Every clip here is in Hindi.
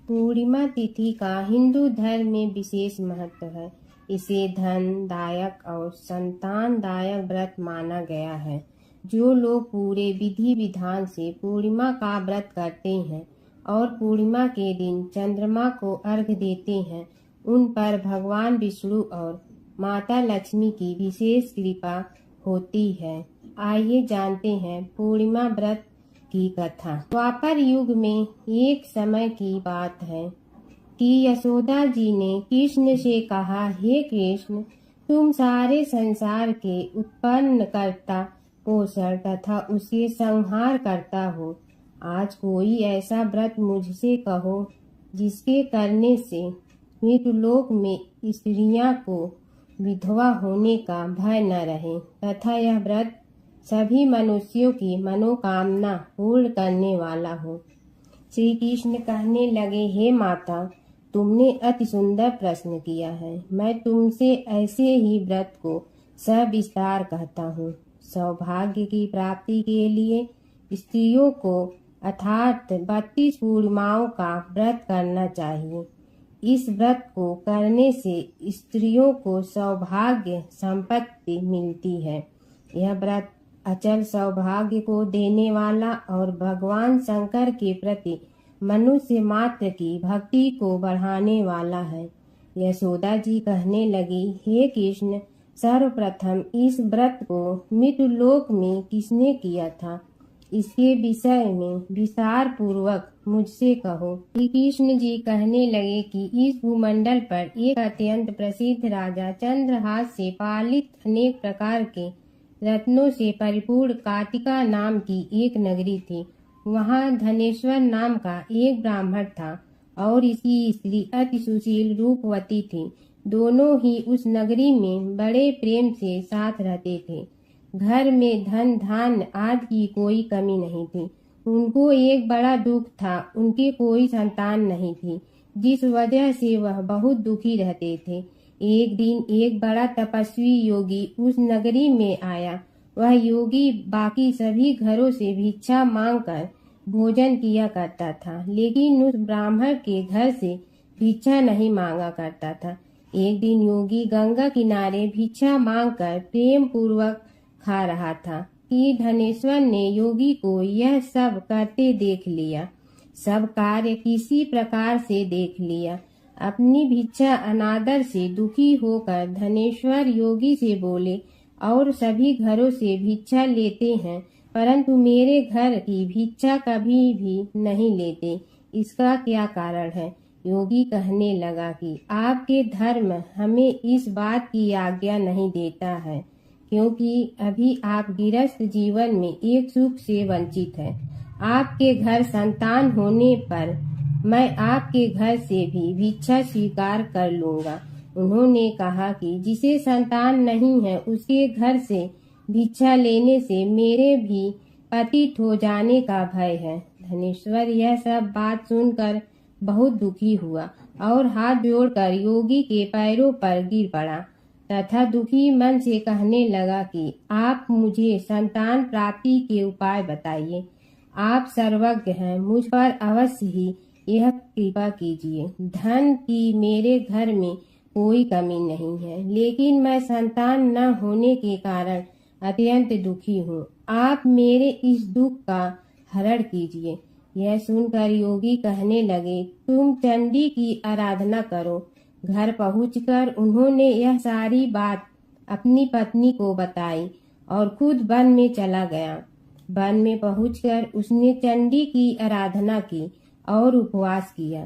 पूर्णिमा तिथि का हिंदू धर्म में विशेष महत्व है। इसे धनदायक और संतानदायक व्रत माना गया है। जो लोग पूरे विधि विधान से पूर्णिमा का व्रत करते हैं और पूर्णिमा के दिन चंद्रमा को अर्घ्य देते हैं, उन पर भगवान विष्णु और माता लक्ष्मी की विशेष कृपा होती है। आइए जानते हैं पूर्णिमा व्रत की कथा। द्वापर युग में एक समय की बात है कि यशोदा जी ने कृष्ण से कहा, हे कृष्ण, तुम सारे संसार के उत्पन्न करता, पोषण तथा उसके संहार करता हो। आज कोई ऐसा व्रत मुझसे कहो जिसके करने से मृत्युलोक में स्त्रियां को विधवा होने का भय न रहे तथा यह व्रत सभी मनुष्यों की मनोकामना पूर्ण करने वाला हो। श्री कृष्ण कहने लगे, हे माता, तुमने अति सुंदर प्रश्न किया है। मैं तुमसे ऐसे ही व्रत को सविस्तार कहता हूँ। सौभाग्य की प्राप्ति के लिए स्त्रियों को अर्थात 32 पूर्णिमाओं का व्रत करना चाहिए। इस व्रत को करने से स्त्रियों को सौभाग्य संपत्ति मिलती है। यह व्रत अचल सौभाग्य को देने वाला और भगवान शंकर के प्रति मनुष्य मात्र की भक्ति को बढ़ाने वाला है। यशोदा जी कहने लगी, हे कृष्ण, सर्वप्रथम इस व्रत को मृत्युलोक में किसने किया था, इसके विषय में विस्तार पूर्वक मुझसे कहो। श्री कृष्ण जी कहने लगे कि इस भूमंडल पर एक अत्यंत प्रसिद्ध राजा चंद्रहास से पालित अनेक प्रकार के रत्नों से परिपूर्ण काटिका नाम की एक नगरी थी। वहाँ धनेश्वर नाम का एक ब्राह्मण था और इसकी स्त्री अति सुशील रूपवती थी। दोनों ही उस नगरी में बड़े प्रेम से साथ रहते थे। घर में धन धान्य आदि की कोई कमी नहीं थी। उनको एक बड़ा दुख था, उनकी कोई संतान नहीं थी, जिस वजह से वह बहुत दुखी रहते थे। एक दिन एक बड़ा तपस्वी योगी उस नगरी में आया। वह योगी बाकी सभी घरों से भिक्षा मांगकर भोजन किया करता था, लेकिन उस ब्राह्मण के घर से भिक्षा नहीं मांगा करता था। एक दिन योगी गंगा किनारे भिक्षा मांगकर प्रेम पूर्वक खा रहा था कि धनेश्वर ने योगी को यह सब करते देख लिया। सब कार्य किसी प्रकार से देख लिया। अपनी भिक्षा अनादर से दुखी होकर धनेश्वर योगी से बोले, और सभी घरों से भिक्षा लेते हैं, परंतु मेरे घर की भिक्षा कभी भी नहीं लेते, इसका क्या कारण है? योगी कहने लगा कि आपके धर्म हमें इस बात की आज्ञा नहीं देता है, क्योंकि अभी आप गृहस्थ जीवन में एक सुख से वंचित हैं। आपके घर संतान होने पर मैं आपके घर से भी भिक्षा स्वीकार कर लूंगा। उन्होंने कहा कि जिसे संतान नहीं है उसके घर से भिक्षा लेने से मेरे भी पतित हो जाने का भय है। धनेश्वर यह सब बात सुनकर बहुत दुखी हुआ और हाथ जोड़कर योगी के पैरों पर गिर पड़ा तथा दुखी मन से कहने लगा कि आप मुझे संतान प्राप्ति के उपाय बताइए। आप सर्वज्ञ हैं, मुझ पर अवश्य ही यह कृपा कीजिए। धन की मेरे घर में कोई कमी नहीं है, लेकिन मैं संतान न होने के कारण अत्यंत दुखी हूँ। आप मेरे इस दुख का हरण कीजिए। यह सुनकर योगी कहने लगे, तुम चंडी की आराधना करो। घर पहुंचकर उन्होंने यह सारी बात अपनी पत्नी को बताई और खुद वन में चला गया। वन में पहुंचकर उसने चंडी की आराधना की और उपवास किया।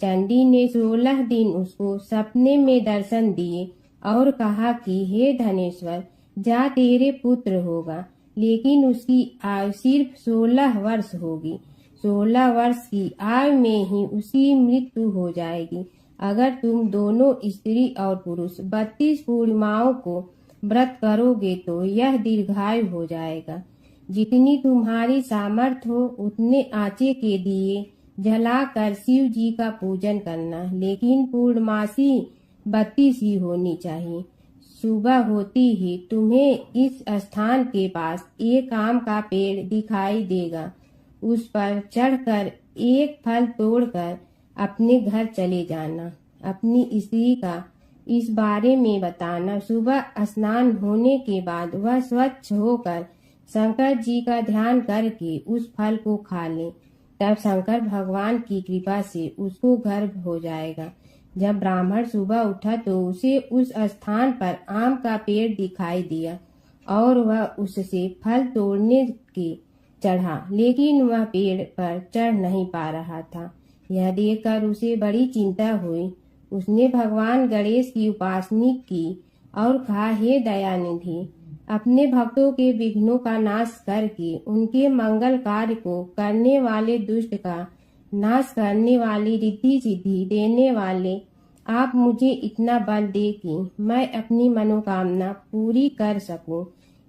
चंडी ने 16 दिन उसको सपने में दर्शन दिए और कहा कि हे धनेश्वर, जा तेरे पुत्र होगा, लेकिन उसकी आयु सिर्फ 16 वर्ष होगी। 16 वर्ष की आयु में ही उसकी मृत्यु हो जाएगी। अगर तुम दोनों स्त्री और पुरुष 32 पूर्णिमाओं को व्रत करोगे तो यह दीर्घायु हो जाएगा। जितनी तुम्हारी सामर्थ्य हो उतने आंचे के दिए जलाकर शिव जी का पूजन करना, लेकिन पूर्णमासी 32 ही होनी चाहिए। सुबह होती ही तुम्हें इस स्थान के पास एक आम का पेड़ दिखाई देगा। उस पर चढ़कर एक फल तोड़कर अपने घर चले जाना। अपनी स्त्री का इस बारे में बताना। सुबह स्नान होने के बाद वह स्वच्छ होकर शंकर जी का ध्यान करके उस फल को खा ले। तब शंकर भगवान की कृपा से उसको गर्भ हो जाएगा। जब ब्राह्मण सुबह उठा तो उसे उस स्थान पर आम का पेड़ दिखाई दिया और वह उससे फल तोड़ने के चढ़ा, लेकिन वह पेड़ पर चढ़ नहीं पा रहा था। यह देखकर उसे बड़ी चिंता हुई। उसने भगवान गणेश की उपासना की और कहा, हे दयानिधि, अपने भक्तों के विघ्नों का नाश करके उनके मंगल कार्य को करने वाले, दुष्ट का नाश करने वाले, रिद्धि सिद्धि देने वाले, आप मुझे इतना बल दे कि मैं अपनी मनोकामना पूरी कर सकूं।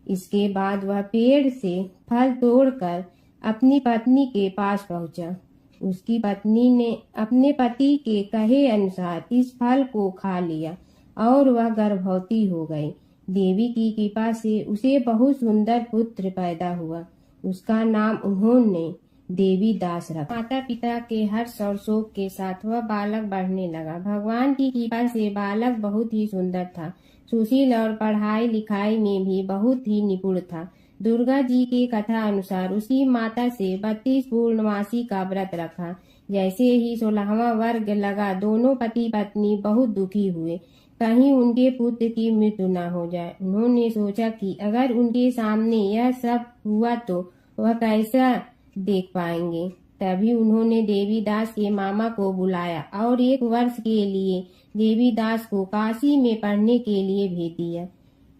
इसके बाद वह पेड़ से फल तोड़कर अपनी पत्नी के पास पहुंचा। उसकी पत्नी ने अपने पति के कहे अनुसार इस फल को खा लिया और वह गर्भवती हो गई। देवी की कृपा से उसे बहुत सुंदर पुत्र पैदा हुआ। उसका नाम उन्होंने देवी दास रखा। माता पिता के हर्ष और शोक के साथ वह बालक बढ़ने लगा। भगवान की कृपा से बालक बहुत ही सुंदर था, सुशील और पढ़ाई लिखाई में भी बहुत ही निपुण था। दुर्गा जी की कथा अनुसार उसकी माता से 32 पूर्णमासी का व्रत रखा। जैसे ही 16वां वर्ग लगा, दोनों पति पत्नी बहुत दुखी हुए, कहीं उनके पुत्र की मृत्यु न हो जाए। उन्होंने सोचा कि अगर उनके सामने यह सब हुआ तो वह कैसा देख पाएंगे। तभी उन्होंने देवीदास के मामा को बुलाया और 1 वर्ष के लिए देवीदास को काशी में पढ़ने के लिए भेज दिया।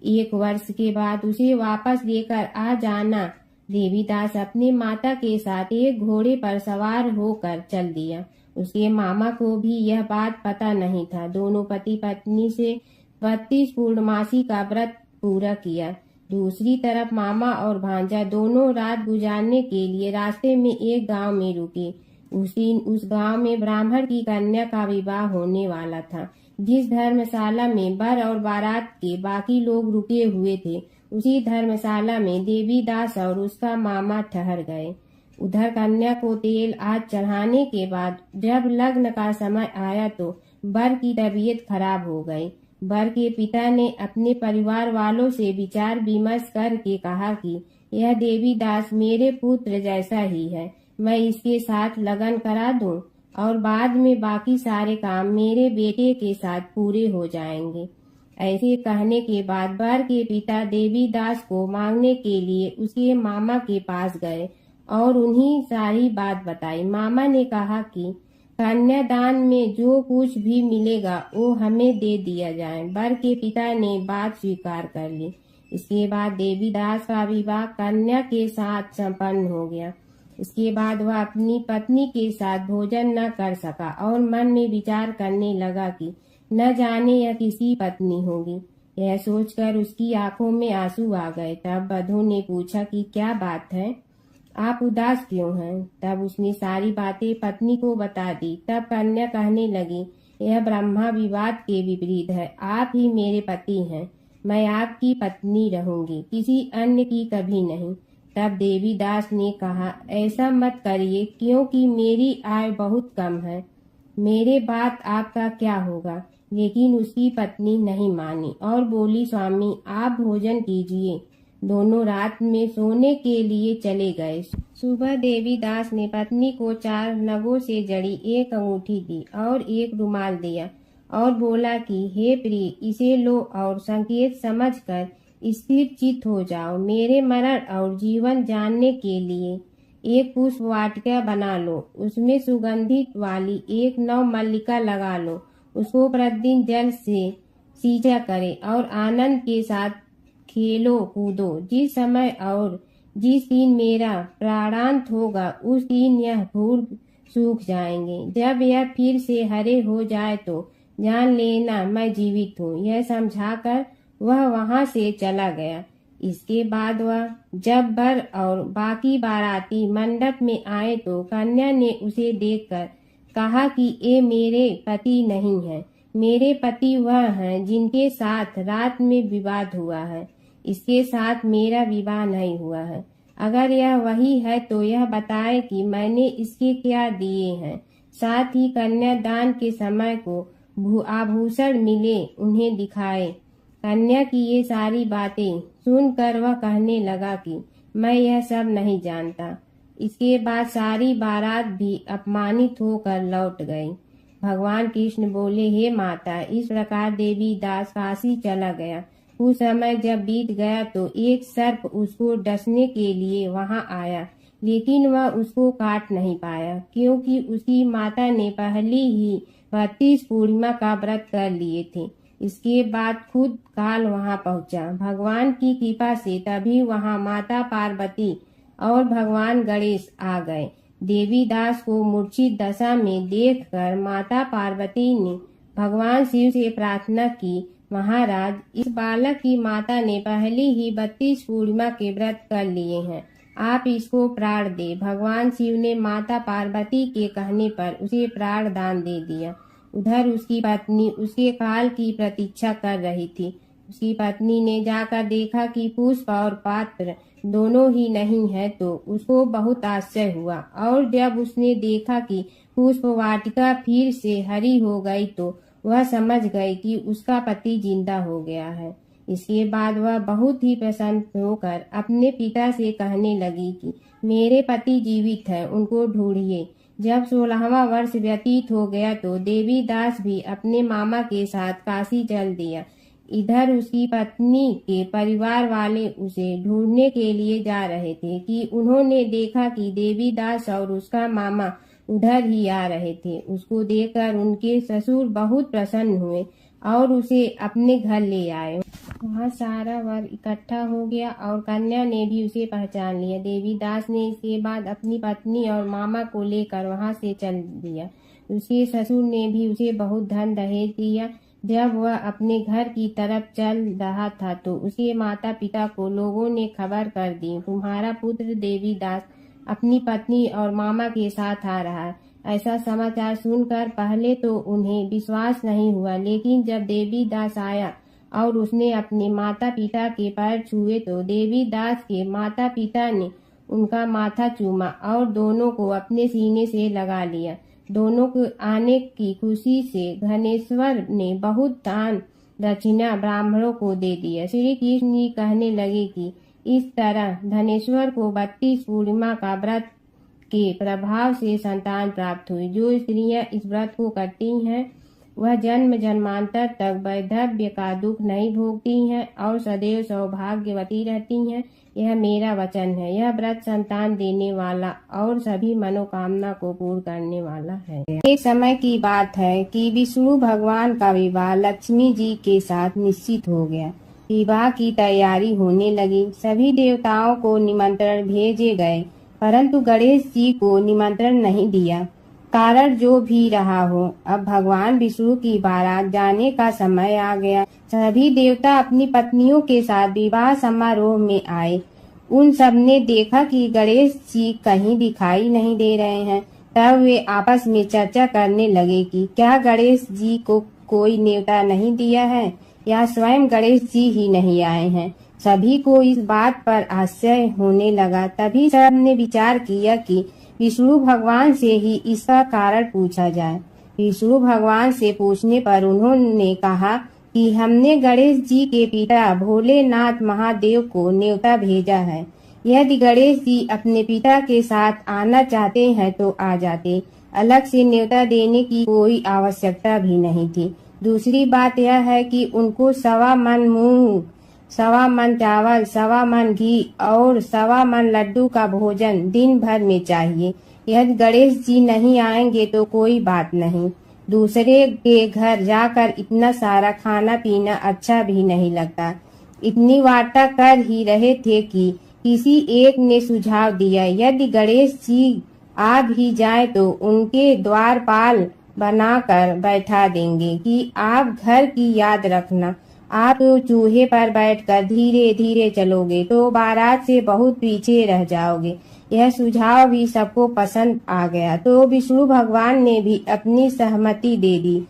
1 वर्ष के बाद उसे वापस लेकर आ जाना। देवीदास अपनी माता के साथ एक घोड़े पर सवार होकर चल दिया। उसके मामा को भी यह बात पता नहीं था। दोनों पति पत्नी से 32 पूर्णमासी का व्रत पूरा किया। दूसरी तरफ मामा और भांजा दोनों रात गुजारने के लिए रास्ते में एक गांव में रुके। उस दिन उस गांव में ब्राह्मण की कन्या का विवाह होने वाला था। जिस धर्मशाला में वर और बारात के बाकी लोग रुके हुए थे, उसी धर्मशाला में देवीदास और उसका मामा ठहर गए। उधर कन्या को तेल आज चढ़ाने के बाद जब लग्न का समय आया तो वर की तबीयत खराब हो गई। वर के पिता ने अपने परिवार वालों से विचार विमर्श करके कहा कि यह देवीदास मेरे पुत्र जैसा ही है, मैं इसके साथ लगन करा दूं और बाद में बाकी सारे काम मेरे बेटे के साथ पूरे हो जाएंगे। ऐसे कहने के बाद वर के पिता देवीदास को मांगने के लिए उसके मामा के पास गए और उन्हीं सारी बात बताई। मामा ने कहा कि कन्यादान में जो कुछ भी मिलेगा वो हमें दे दिया जाए। वर के पिता ने बात स्वीकार कर ली। इसके बाद देवीदास का विवाह कन्या के साथ संपन्न हो गया। इसके बाद वह अपनी पत्नी के साथ भोजन न कर सका और मन में विचार करने लगा कि न जाने यह किसी पत्नी होगी। यह सोचकर उसकी आंखों में आंसू आ गए। तब वधू ने पूछा कि क्या बात है, आप उदास क्यों हैं? तब उसने सारी बातें पत्नी को बता दी। तब कन्या कहने लगी, यह ब्रह्मा विवाद के विपरीत है। आप ही मेरे पति हैं, मैं आपकी पत्नी रहूंगी, किसी अन्य की कभी नहीं। तब देवीदास ने कहा, ऐसा मत करिए, क्योंकि मेरी आय बहुत कम है, मेरे बाद आपका क्या होगा। लेकिन उसकी पत्नी नहीं मानी और बोली, स्वामी आप भोजन कीजिए। दोनों रात में सोने के लिए चले गए। सुबह देवीदास ने पत्नी को 4 नगों से जड़ी एक अंगूठी दी और एक रुमाल दिया और बोला कि हे प्रिय, इसे लो और संकेत समझकर स्थिर चित्त हो जाओ। मेरे मरण और जीवन जानने के लिए एक पुष्प वाटिका बना लो, उसमें सुगंधित वाली एक नव मल्लिका लगा लो, उसको प्रतिदिन जल से सींचा करे और आनंद के साथ खेलो कूदो। जिस समय और जिस दिन मेरा प्राणांत होगा उस दिन यह फूल सूख जाएंगे। जब यह फिर से हरे हो जाए तो जान लेना मैं जीवित हूँ। यह समझाकर वह वहां से चला गया। इसके बाद वह जब वर और बाकी बाराती मंडप में आए तो कन्या ने उसे देखकर कहा कि ये मेरे पति नहीं है, मेरे पति वह हैं जिनके साथ रात में विवाद हुआ है, इसके साथ मेरा विवाह नहीं हुआ है। अगर यह वही है तो यह बताए कि मैंने इसके क्या दिए हैं। साथ ही कन्यादान के समय को आभूषण मिले उन्हें दिखाए। कन्या की ये सारी बातें सुनकर वह कहने लगा कि मैं यह सब नहीं जानता। इसके बाद सारी बारात भी अपमानित होकर लौट गई। भगवान कृष्ण बोले, हे माता, इस प्रकार देवी दास काशी चला गया। कुछ समय जब बीत गया तो एक सर्प उसको डसने के लिए वहां आया, लेकिन वह उसको काट नहीं पाया, क्योंकि उसकी माता ने पहले ही 32 पूर्णिमा का व्रत कर लिए थे। इसके बाद खुद काल वहां पहुंचा। भगवान की कृपा से तभी वहां माता पार्वती और भगवान गणेश आ गए। देवी दास को मूर्छित दशा में देखकर माता पार्वती ने भगवान शिव से प्रार्थना की, महाराज, इस बालक की माता ने पहले ही 32 पूर्णिमा के व्रत कर लिए हैं, आप इसको प्राण दे। भगवान शिव ने माता पार्वती के कहने पर उसे प्राण दान दे दिया। उधर उसकी पत्नी उसके काल की प्रतीक्षा कर रही थी। उसकी पत्नी ने जाकर देखा कि पुष्प और पात्र दोनों ही नहीं है तो उसको बहुत आश्चर्य हुआ, और जब उसने देखा कि पुष्प वाटिका फिर से हरी हो गई तो वह समझ गई कि उसका पति जिंदा हो गया है। इसके बाद वह बहुत ही प्रसन्न होकर अपने पिता से कहने लगी कि मेरे पति जीवित हैं, उनको ढूंढिए। जब 16वां वर्ष व्यतीत हो गया तो देवी दास भी अपने मामा के साथ काशी चल दिया। इधर उसकी पत्नी के परिवार वाले उसे ढूंढने के लिए जा रहे थे कि उन्होंने देखा कि देवी दास और उसका मामा उधर ही आ रहे थे। उसको देखकर उनके ससुर बहुत प्रसन्न हुए और उसे अपने घर ले आए। वहाँ सारा वर इकट्ठा हो गया और कन्या ने भी उसे पहचान लिया। देवी दास ने इसके बाद अपनी पत्नी और मामा को लेकर वहाँ से चल दिया। उसके ससुर ने भी उसे बहुत धन दहेज दिया। जब वह अपने घर की तरफ चल रहा था तो उसके माता पिता को लोगों ने खबर कर दी, तुम्हारा पुत्र देवी दास अपनी पत्नी और मामा के साथ आ रहा है। ऐसा समाचार सुनकर पहले तो उन्हें विश्वास नहीं हुआ, लेकिन जब देवी दास आया और उसने अपने माता पिता के पैर छुए तो देवी दास के माता पिता ने उनका माथा चूमा और दोनों को अपने सीने से लगा लिया। दोनों को आने की खुशी से धनेश्वर ने बहुत दान दक्षिणा ब्राह्मणों को दे दिया। श्री कृष्ण जी कहने लगे कि इस तरह धनेश्वर को 32 पूर्णिमा का व्रत के प्रभाव से संतान प्राप्त हुई। जो स्त्रियां इस व्रत को करती हैं वह जन्म जन्मांतर तक वैधव्य का दुख नहीं भोगती हैं और सदैव सौभाग्यवती रहती हैं। यह मेरा वचन है। यह व्रत संतान देने वाला और सभी मनोकामना को पूर्ण करने वाला है। एक समय की बात है कि विष्णु भगवान का विवाह लक्ष्मी जी के साथ निश्चित हो गया। विवाह की तैयारी होने लगी। सभी देवताओं को निमंत्रण भेजे गए, परंतु गणेश जी को निमंत्रण नहीं दिया। कारण जो भी रहा हो, अब भगवान विष्णु की बारात जाने का समय आ गया। सभी देवता अपनी पत्नियों के साथ विवाह समारोह में आए। उन सब ने देखा कि गणेश जी कहीं दिखाई नहीं दे रहे हैं। तब वे आपस में चर्चा करने लगे कि क्या गणेश जी को कोई न्योता नहीं दिया है या स्वयं गणेश जी ही नहीं आए हैं। सभी को इस बात पर आश्चर्य होने लगा। तभी सब ने विचार किया कि विष्णु भगवान से ही इसका कारण पूछा जाए। विष्णु भगवान से पूछने पर उन्होंने कहा कि हमने गणेश जी के पिता भोलेनाथ महादेव को न्योता भेजा है। यदि गणेश जी अपने पिता के साथ आना चाहते हैं तो आ जाते, अलग से न्योता देने की कोई आवश्यकता भी नहीं थी। दूसरी बात यह है कि उनको 1.25 मन मूंग, 1.25 मन चावल, 1.25 मन घी और 1.25 मन लड्डू का भोजन दिन भर में चाहिए। यदि गणेश जी नहीं आएंगे तो कोई बात नहीं, दूसरे के घर जाकर इतना सारा खाना पीना अच्छा भी नहीं लगता। इतनी वार्ता कर ही रहे थे कि किसी एक ने सुझाव दिया, यदि गणेश जी आ भी जाए तो उनके द्वारपाल बनाकर बैठा देंगे कि आप घर की याद रखना। आप तो चूहे पर बैठकर धीरे धीरे चलोगे तो बारात से बहुत पीछे रह जाओगे। यह सुझाव भी सबको पसंद आ गया तो विष्णु भगवान ने भी अपनी सहमति दे दी।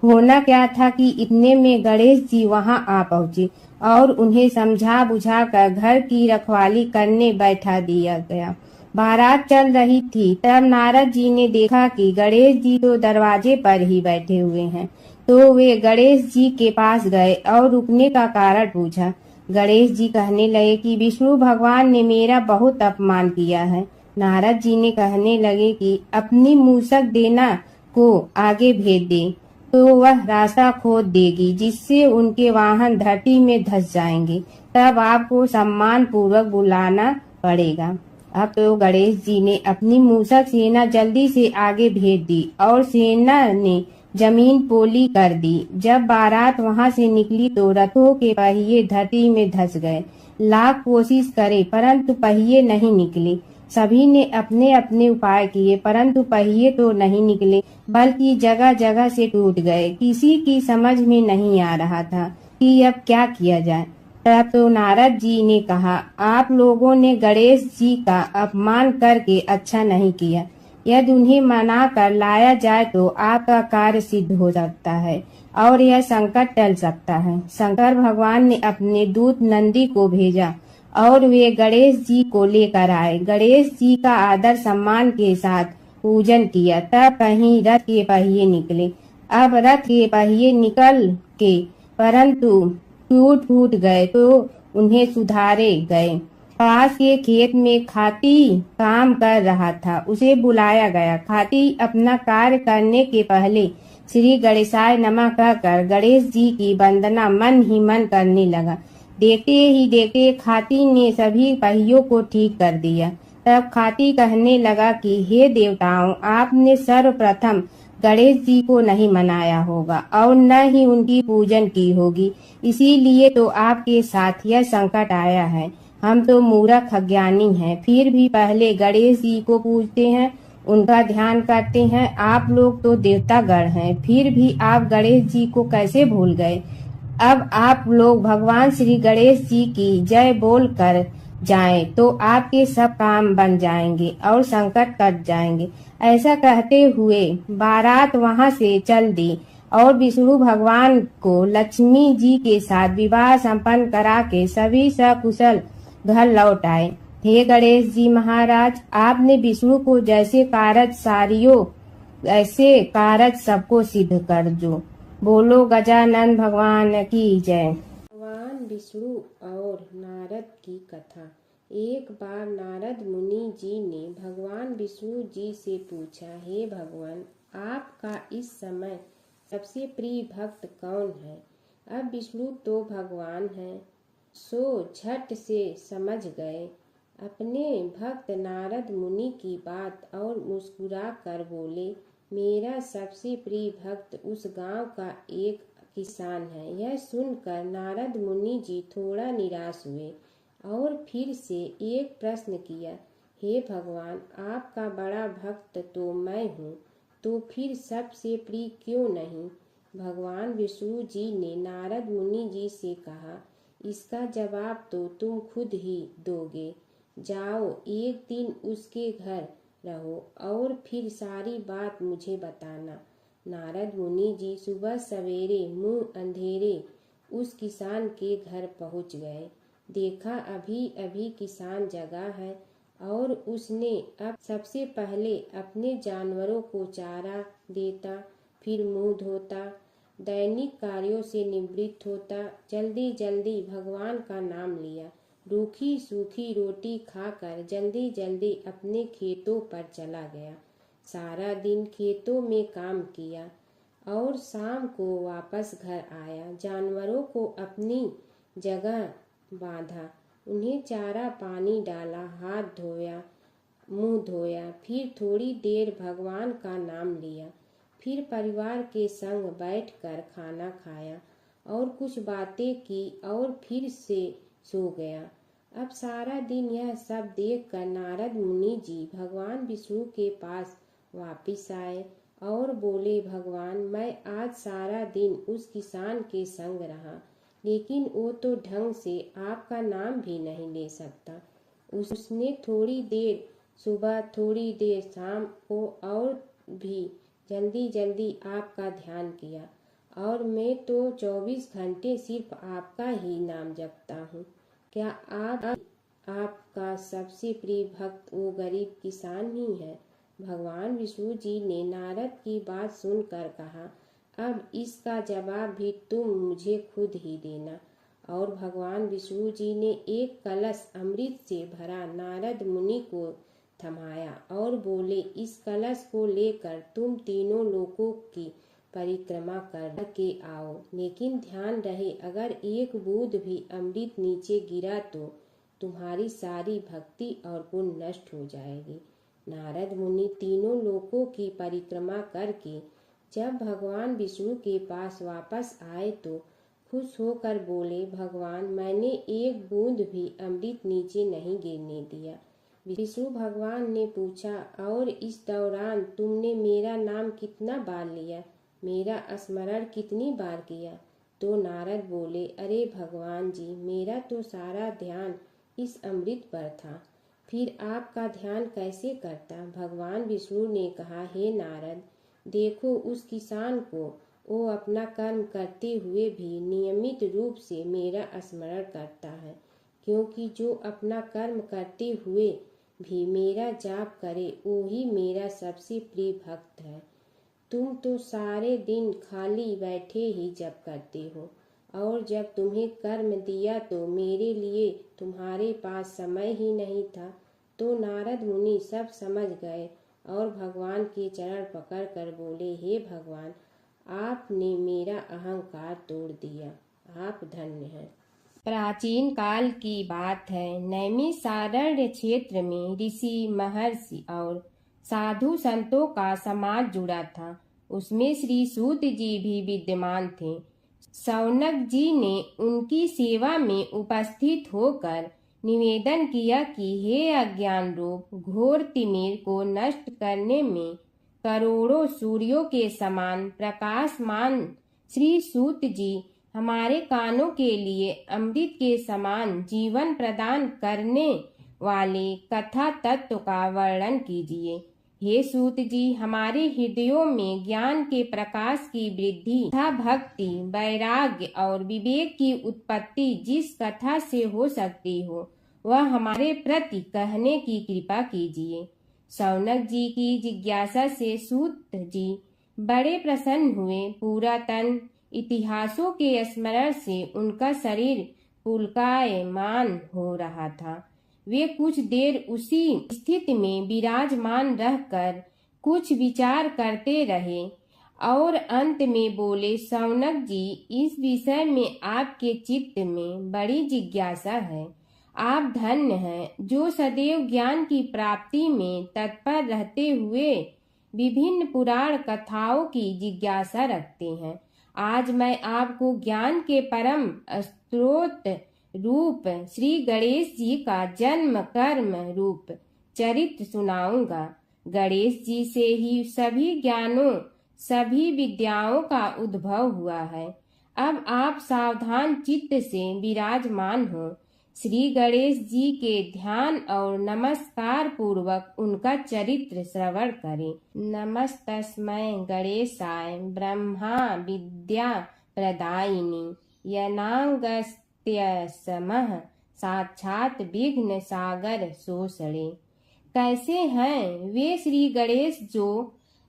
होना क्या था कि इतने में गणेश जी वहां आ पहुंचे और उन्हें समझा बुझा कर घर की रखवाली करने बैठा दिया गया। बारात चल रही थी तब नारद जी ने देखा कि गणेश जी तो दरवाजे पर ही बैठे हुए हैं। तो वे गणेश जी के पास गए और रुकने का कारण पूछा। गणेश जी कहने लगे कि विष्णु भगवान ने मेरा बहुत अपमान किया है। नारद जी ने कहने लगे कि अपनी मूसक देना को आगे भेज दे तो वह रास्ता खोद देगी, जिससे उनके वाहन धरती में धंस जाएंगे। तब आपको सम्मान पूर्वक बुलाना पड़ेगा। अब तो गणेश जी ने अपनी मूसक सेना जल्दी से आगे भेज दी और सेना ने जमीन पोली कर दी। जब बारात वहां से निकली तो रथों के पहिए धरती में धंस गए। लाख कोशिश करे परंतु पहिए नहीं निकले। सभी ने अपने अपने उपाय किए परंतु पहिए तो नहीं निकले, बल्कि जगह जगह से टूट गए। किसी की समझ में नहीं आ रहा था कि अब क्या किया जाए। तब तो नारद जी ने कहा, आप लोगों ने गणेश जी का अपमान करके अच्छा नहीं किया। यदि उन्हें मना कर लाया जाए तो आपका कार्य सिद्ध हो सकता है और यह संकट टल सकता है। शंकर भगवान ने अपने दूत नंदी को भेजा और वे गणेश जी को लेकर आए। गणेश जी का आदर सम्मान के साथ पूजन किया। तब कहीं रथ के पहिए निकले। अब रथ के पहिए निकल के परंतु टूट फूट गए तो उन्हें सुधारे गए। पास के खेत में खाती काम कर रहा था, उसे बुलाया गया। खाती अपना कार्य करने के पहले श्री गणेशाय नमः कहकर गणेश जी की वंदना मन ही मन करने लगा। देखते ही देखते खाती ने सभी पहियों को ठीक कर दिया। तब खाती कहने लगा कि हे देवताओं, आपने सर्वप्रथम गणेश जी को नहीं मनाया होगा और न ही उनकी पूजन की होगी, इसीलिए तो आपके साथ यह संकट आया है। हम तो मूर्ख अज्ञानी हैं, फिर भी पहले गणेश जी को पूजते हैं, उनका ध्यान करते हैं। आप लोग तो देवतागण हैं, फिर भी आप गणेश जी को कैसे भूल गए। अब आप लोग भगवान श्री गणेश जी की जय बोल कर जाएं तो आपके सब काम बन जाएंगे और संकट कट जाएंगे। ऐसा कहते हुए बारात वहां से चल दी और विष्णु भगवान को लक्ष्मी जी के साथ विवाह संपन्न करा के सभी सकुशल घर लौट आए। हे गणेश जी महाराज, आपने विष्णु को जैसे कारज सारियो ऐसे कारज सबको सिद्ध कर जो। बोलो गजानन भगवान की जय। भगवान विष्णु और नारद की कथा। एक बार नारद मुनि जी ने भगवान विष्णु जी से पूछा, हे भगवान, आपका इस समय सबसे प्रिय भक्त कौन है। अब विष्णु तो भगवान हैं, सो झट से समझ गए अपने भक्त नारद मुनि की बात और मुस्कुरा कर बोले, मेरा सबसे प्रिय भक्त उस गांव का एक किसान है। यह सुनकर नारद मुनि जी थोड़ा निराश हुए और फिर से एक प्रश्न किया, हे भगवान, आपका बड़ा भक्त तो मैं हूँ, तो फिर सबसे प्रिय क्यों नहीं। भगवान विष्णु जी ने नारद मुनि जी से कहा, इसका जवाब तो तुम खुद ही दोगे। जाओ, एक दिन उसके घर रहो और फिर सारी बात मुझे बताना। नारद मुनि जी सुबह सवेरे मुंह अंधेरे उस किसान के घर पहुंच गए। देखा अभी अभी किसान जगा है और उसने अब सबसे पहले अपने जानवरों को चारा देता, फिर मुंह धोता, दैनिक कार्यों से निवृत्त होता, जल्दी जल्दी भगवान का नाम लिया, रूखी सूखी रोटी खाकर जल्दी जल्दी अपने खेतों पर चला गया। सारा दिन खेतों में काम किया और शाम को वापस घर आया। जानवरों को अपनी जगह बांधा, उन्हें चारा पानी डाला, हाथ धोया, मुंह धोया, फिर थोड़ी देर भगवान का नाम लिया, फिर परिवार के संग बैठकर खाना खाया और कुछ बातें की और फिर से सो गया। अब सारा दिन यह सब देखकर नारद मुनि जी भगवान विष्णु के पास वापिस आए और बोले, भगवान, मैं आज सारा दिन उस किसान के संग रहा, लेकिन वो तो ढंग से आपका नाम भी नहीं ले सकता। उसने थोड़ी देर सुबह, थोड़ी देर शाम को और भी जल्दी जल्दी आपका ध्यान किया और मैं तो 24 घंटे सिर्फ आपका ही नाम जपता हूँ। क्या आप आपका सबसे प्रिय भक्त वो गरीब किसान ही है। भगवान विष्णु जी ने नारद की बात सुनकर कहा, अब इसका जवाब भी तुम मुझे खुद ही देना। और भगवान विष्णु जी ने एक कलश अमृत से भरा नारद मुनि को थमाया और बोले, इस कलश को लेकर तुम तीनों लोकों की परिक्रमा कर के आओ, लेकिन ध्यान रहे अगर एक बूंद भी अमृत नीचे गिरा तो तुम्हारी सारी भक्ति और पुण्य नष्ट हो जाएगी। नारद मुनि तीनों लोकों की परिक्रमा करके जब भगवान विष्णु के पास वापस आए तो खुश होकर बोले, भगवान मैंने एक बूंद भी अमृत नीचे नहीं गिरने दिया। विष्णु भगवान ने पूछा, और इस दौरान तुमने मेरा नाम कितना बार लिया, मेरा स्मरण कितनी बार किया? तो नारद बोले, अरे भगवान जी, मेरा तो सारा ध्यान इस अमृत पर था, फिर आपका ध्यान कैसे करता? भगवान विष्णु ने कहा, हे नारद, देखो उस किसान को, वो अपना कर्म करते हुए भी नियमित रूप से मेरा स्मरण करता है, क्योंकि जो अपना कर्म करते हुए भी मेरा जाप करे वो ही मेरा सबसे प्रिय भक्त है। तुम तो सारे दिन खाली बैठे ही जप करते हो, और जब तुम्हें कर्म दिया तो मेरे लिए तुम्हारे पास समय ही नहीं था। तो नारद मुनि सब समझ गए और भगवान के चरण पकड़ कर बोले, हे भगवान, आपने मेरा अहंकार तोड़ दिया, आप धन्य हैं। प्राचीन काल की बात है। नैमिषारण्य क्षेत्र में ऋषि, महर्षि और साधु संतों का समाज जुड़ा था। उसमें श्री सूत जी भी विद्यमान थे। शौनक जी ने उनकी सेवा में उपस्थित होकर निवेदन किया कि हे अज्ञान रूप घोर तिमिर को नष्ट करने में करोड़ों सूर्यों के समान प्रकाशमान श्री सूत जी हमारे कानों के लिए अमृत के समान जीवन प्रदान करने वाले कथा तत्व का वर्णन कीजिए। हे सूत जी, हमारे हृदयों में ज्ञान के प्रकाश की वृद्धि तथा भक्ति, वैराग्य और विवेक की उत्पत्ति जिस कथा से हो सकती हो वह हमारे प्रति कहने की कृपा कीजिए। शौनक जी की जिज्ञासा से सूत जी बड़े प्रसन्न हुए। पुरातन इतिहासों के स्मरण से उनका शरीर पुलकायमान हो रहा था। वे कुछ देर उसी स्थिति में विराजमान रहकर कुछ विचार करते रहे और अंत में बोले, शौनक जी, इस विषय में आपके चित्त में बड़ी जिज्ञासा है। आप धन्य हैं जो सदैव ज्ञान की प्राप्ति में तत्पर रहते हुए विभिन्न पुराण कथाओं की जिज्ञासा रखते हैं। आज मैं आपको ज्ञान के परम स्रोत रूप श्री गणेश जी का जन्म कर्म रूप चरित्र सुनाऊंगा। गणेश जी से ही सभी ज्ञानों, सभी विद्याओं का उद्भव हुआ है। अब आप सावधान चित्त से विराजमान हो। श्री गणेश जी के ध्यान और नमस्कार पूर्वक उनका चरित्र श्रवण करें। नमस्तस्मै गणेशाय ब्रह्मा विद्या प्रदायिनी यनागस्त्यसमः साक्षात विघ्न सागर सोषणे। कैसे हैं वे श्री गणेश जो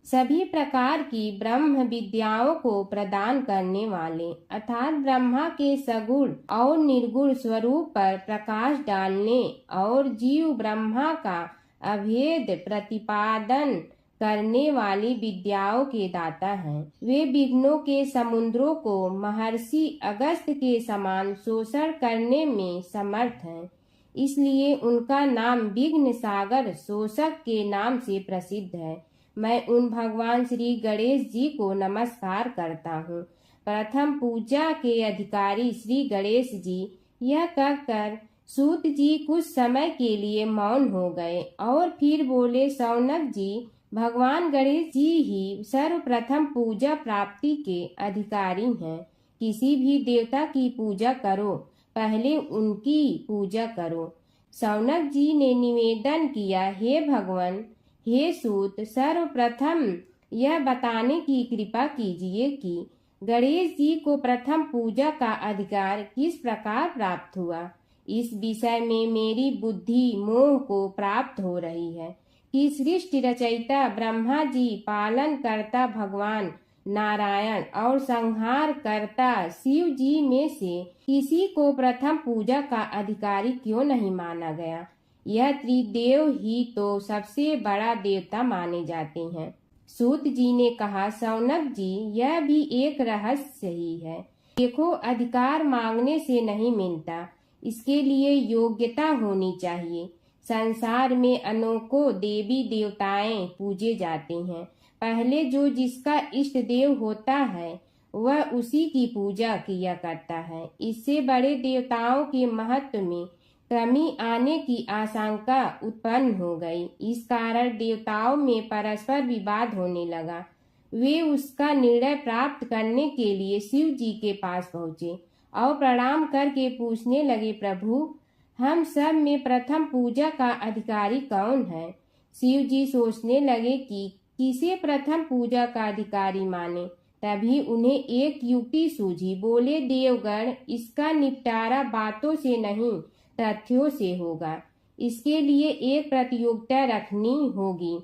सभी प्रकार की ब्रह्म विद्याओं को प्रदान करने वाले, अर्थात ब्रह्मा के सगुण और निर्गुण स्वरूप पर प्रकाश डालने और जीव ब्रह्मा का अभेद प्रतिपादन करने वाली विद्याओं के दाता हैं। वे विघ्नों के समुद्रों को महर्षि अगस्त के समान शोषण करने में समर्थ हैं, इसलिए उनका नाम विघ्न सागर शोषक के नाम से प्रसिद्ध है। मैं उन भगवान श्री गणेश जी को नमस्कार करता हूँ। प्रथम पूजा के अधिकारी श्री गणेश जी, यह कहकर सूत जी कुछ समय के लिए मौन हो गए और फिर बोले, शौनक जी, भगवान गणेश जी ही सर्वप्रथम पूजा प्राप्ति के अधिकारी हैं। किसी भी देवता की पूजा करो, पहले उनकी पूजा करो। शौनक जी ने निवेदन किया, हे भगवान, हे सूत, सर्वप्रथम यह बताने की कृपा कीजिए कि गणेश जी को प्रथम पूजा का अधिकार किस प्रकार प्राप्त हुआ। इस विषय में मेरी बुद्धि मोह को प्राप्त हो रही है कि सृष्टि रचयिता ब्रह्मा जी, पालन करता भगवान नारायण और संहार करता शिव जी में से किसी को प्रथम पूजा का अधिकारी क्यों नहीं माना गया। यह त्रिदेव ही तो सबसे बड़ा देवता माने जाते हैं। सूत जी ने कहा, शौनक जी, यह भी एक रहस्य ही है। देखो, अधिकार मांगने से नहीं मिलता, इसके लिए योग्यता होनी चाहिए। संसार में अनेकों देवी देवताएं पूजे जाते हैं। पहले जो जिसका इष्ट देव होता है वह उसी की पूजा किया करता है। इससे बड़े देवताओं के महत्व में कमी आने की आशंका उत्पन्न हो गई। इस कारण देवताओं में परस्पर विवाद होने लगा। वे उसका निर्णय प्राप्त करने के लिए शिव जी के पास पहुँचे और प्रणाम करके पूछने लगे, प्रभु, हम सब में प्रथम पूजा का अधिकारी कौन है। शिव जी सोचने लगे कि किसे प्रथम पूजा का अधिकारी माने। तभी उन्हें एक युक्ति सूझी। बोले, देवगण, इसका निपटारा बातों से नहीं तथ्यों से होगा। इसके लिए एक प्रतियोगिता रखनी होगी,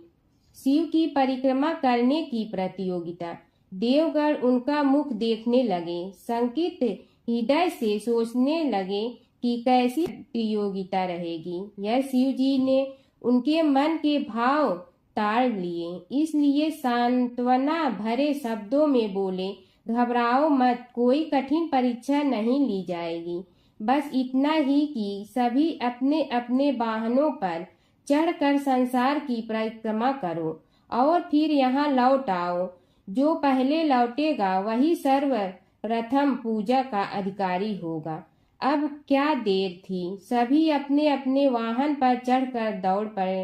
शिव की परिक्रमा करने की प्रतियोगिता। देवगण उनका मुख देखने लगे, शंकित हृदय से सोचने लगे कि कैसी प्रतियोगिता रहेगी। यह शिव जी ने उनके मन के भाव ताड़ लिए, इसलिए सांत्वना भरे शब्दों में बोले, घबराओ मत, कोई कठिन परीक्षा नहीं ली जाएगी। बस इतना ही कि सभी अपने अपने वाहनों पर चढ़कर संसार की परिक्रमा करो और फिर यहाँ लौट आओ। जो पहले लौटेगा वही सर्वप्रथम पूजा का अधिकारी होगा। अब क्या देर थी, सभी अपने अपने वाहन पर चढ़कर दौड़ पड़े।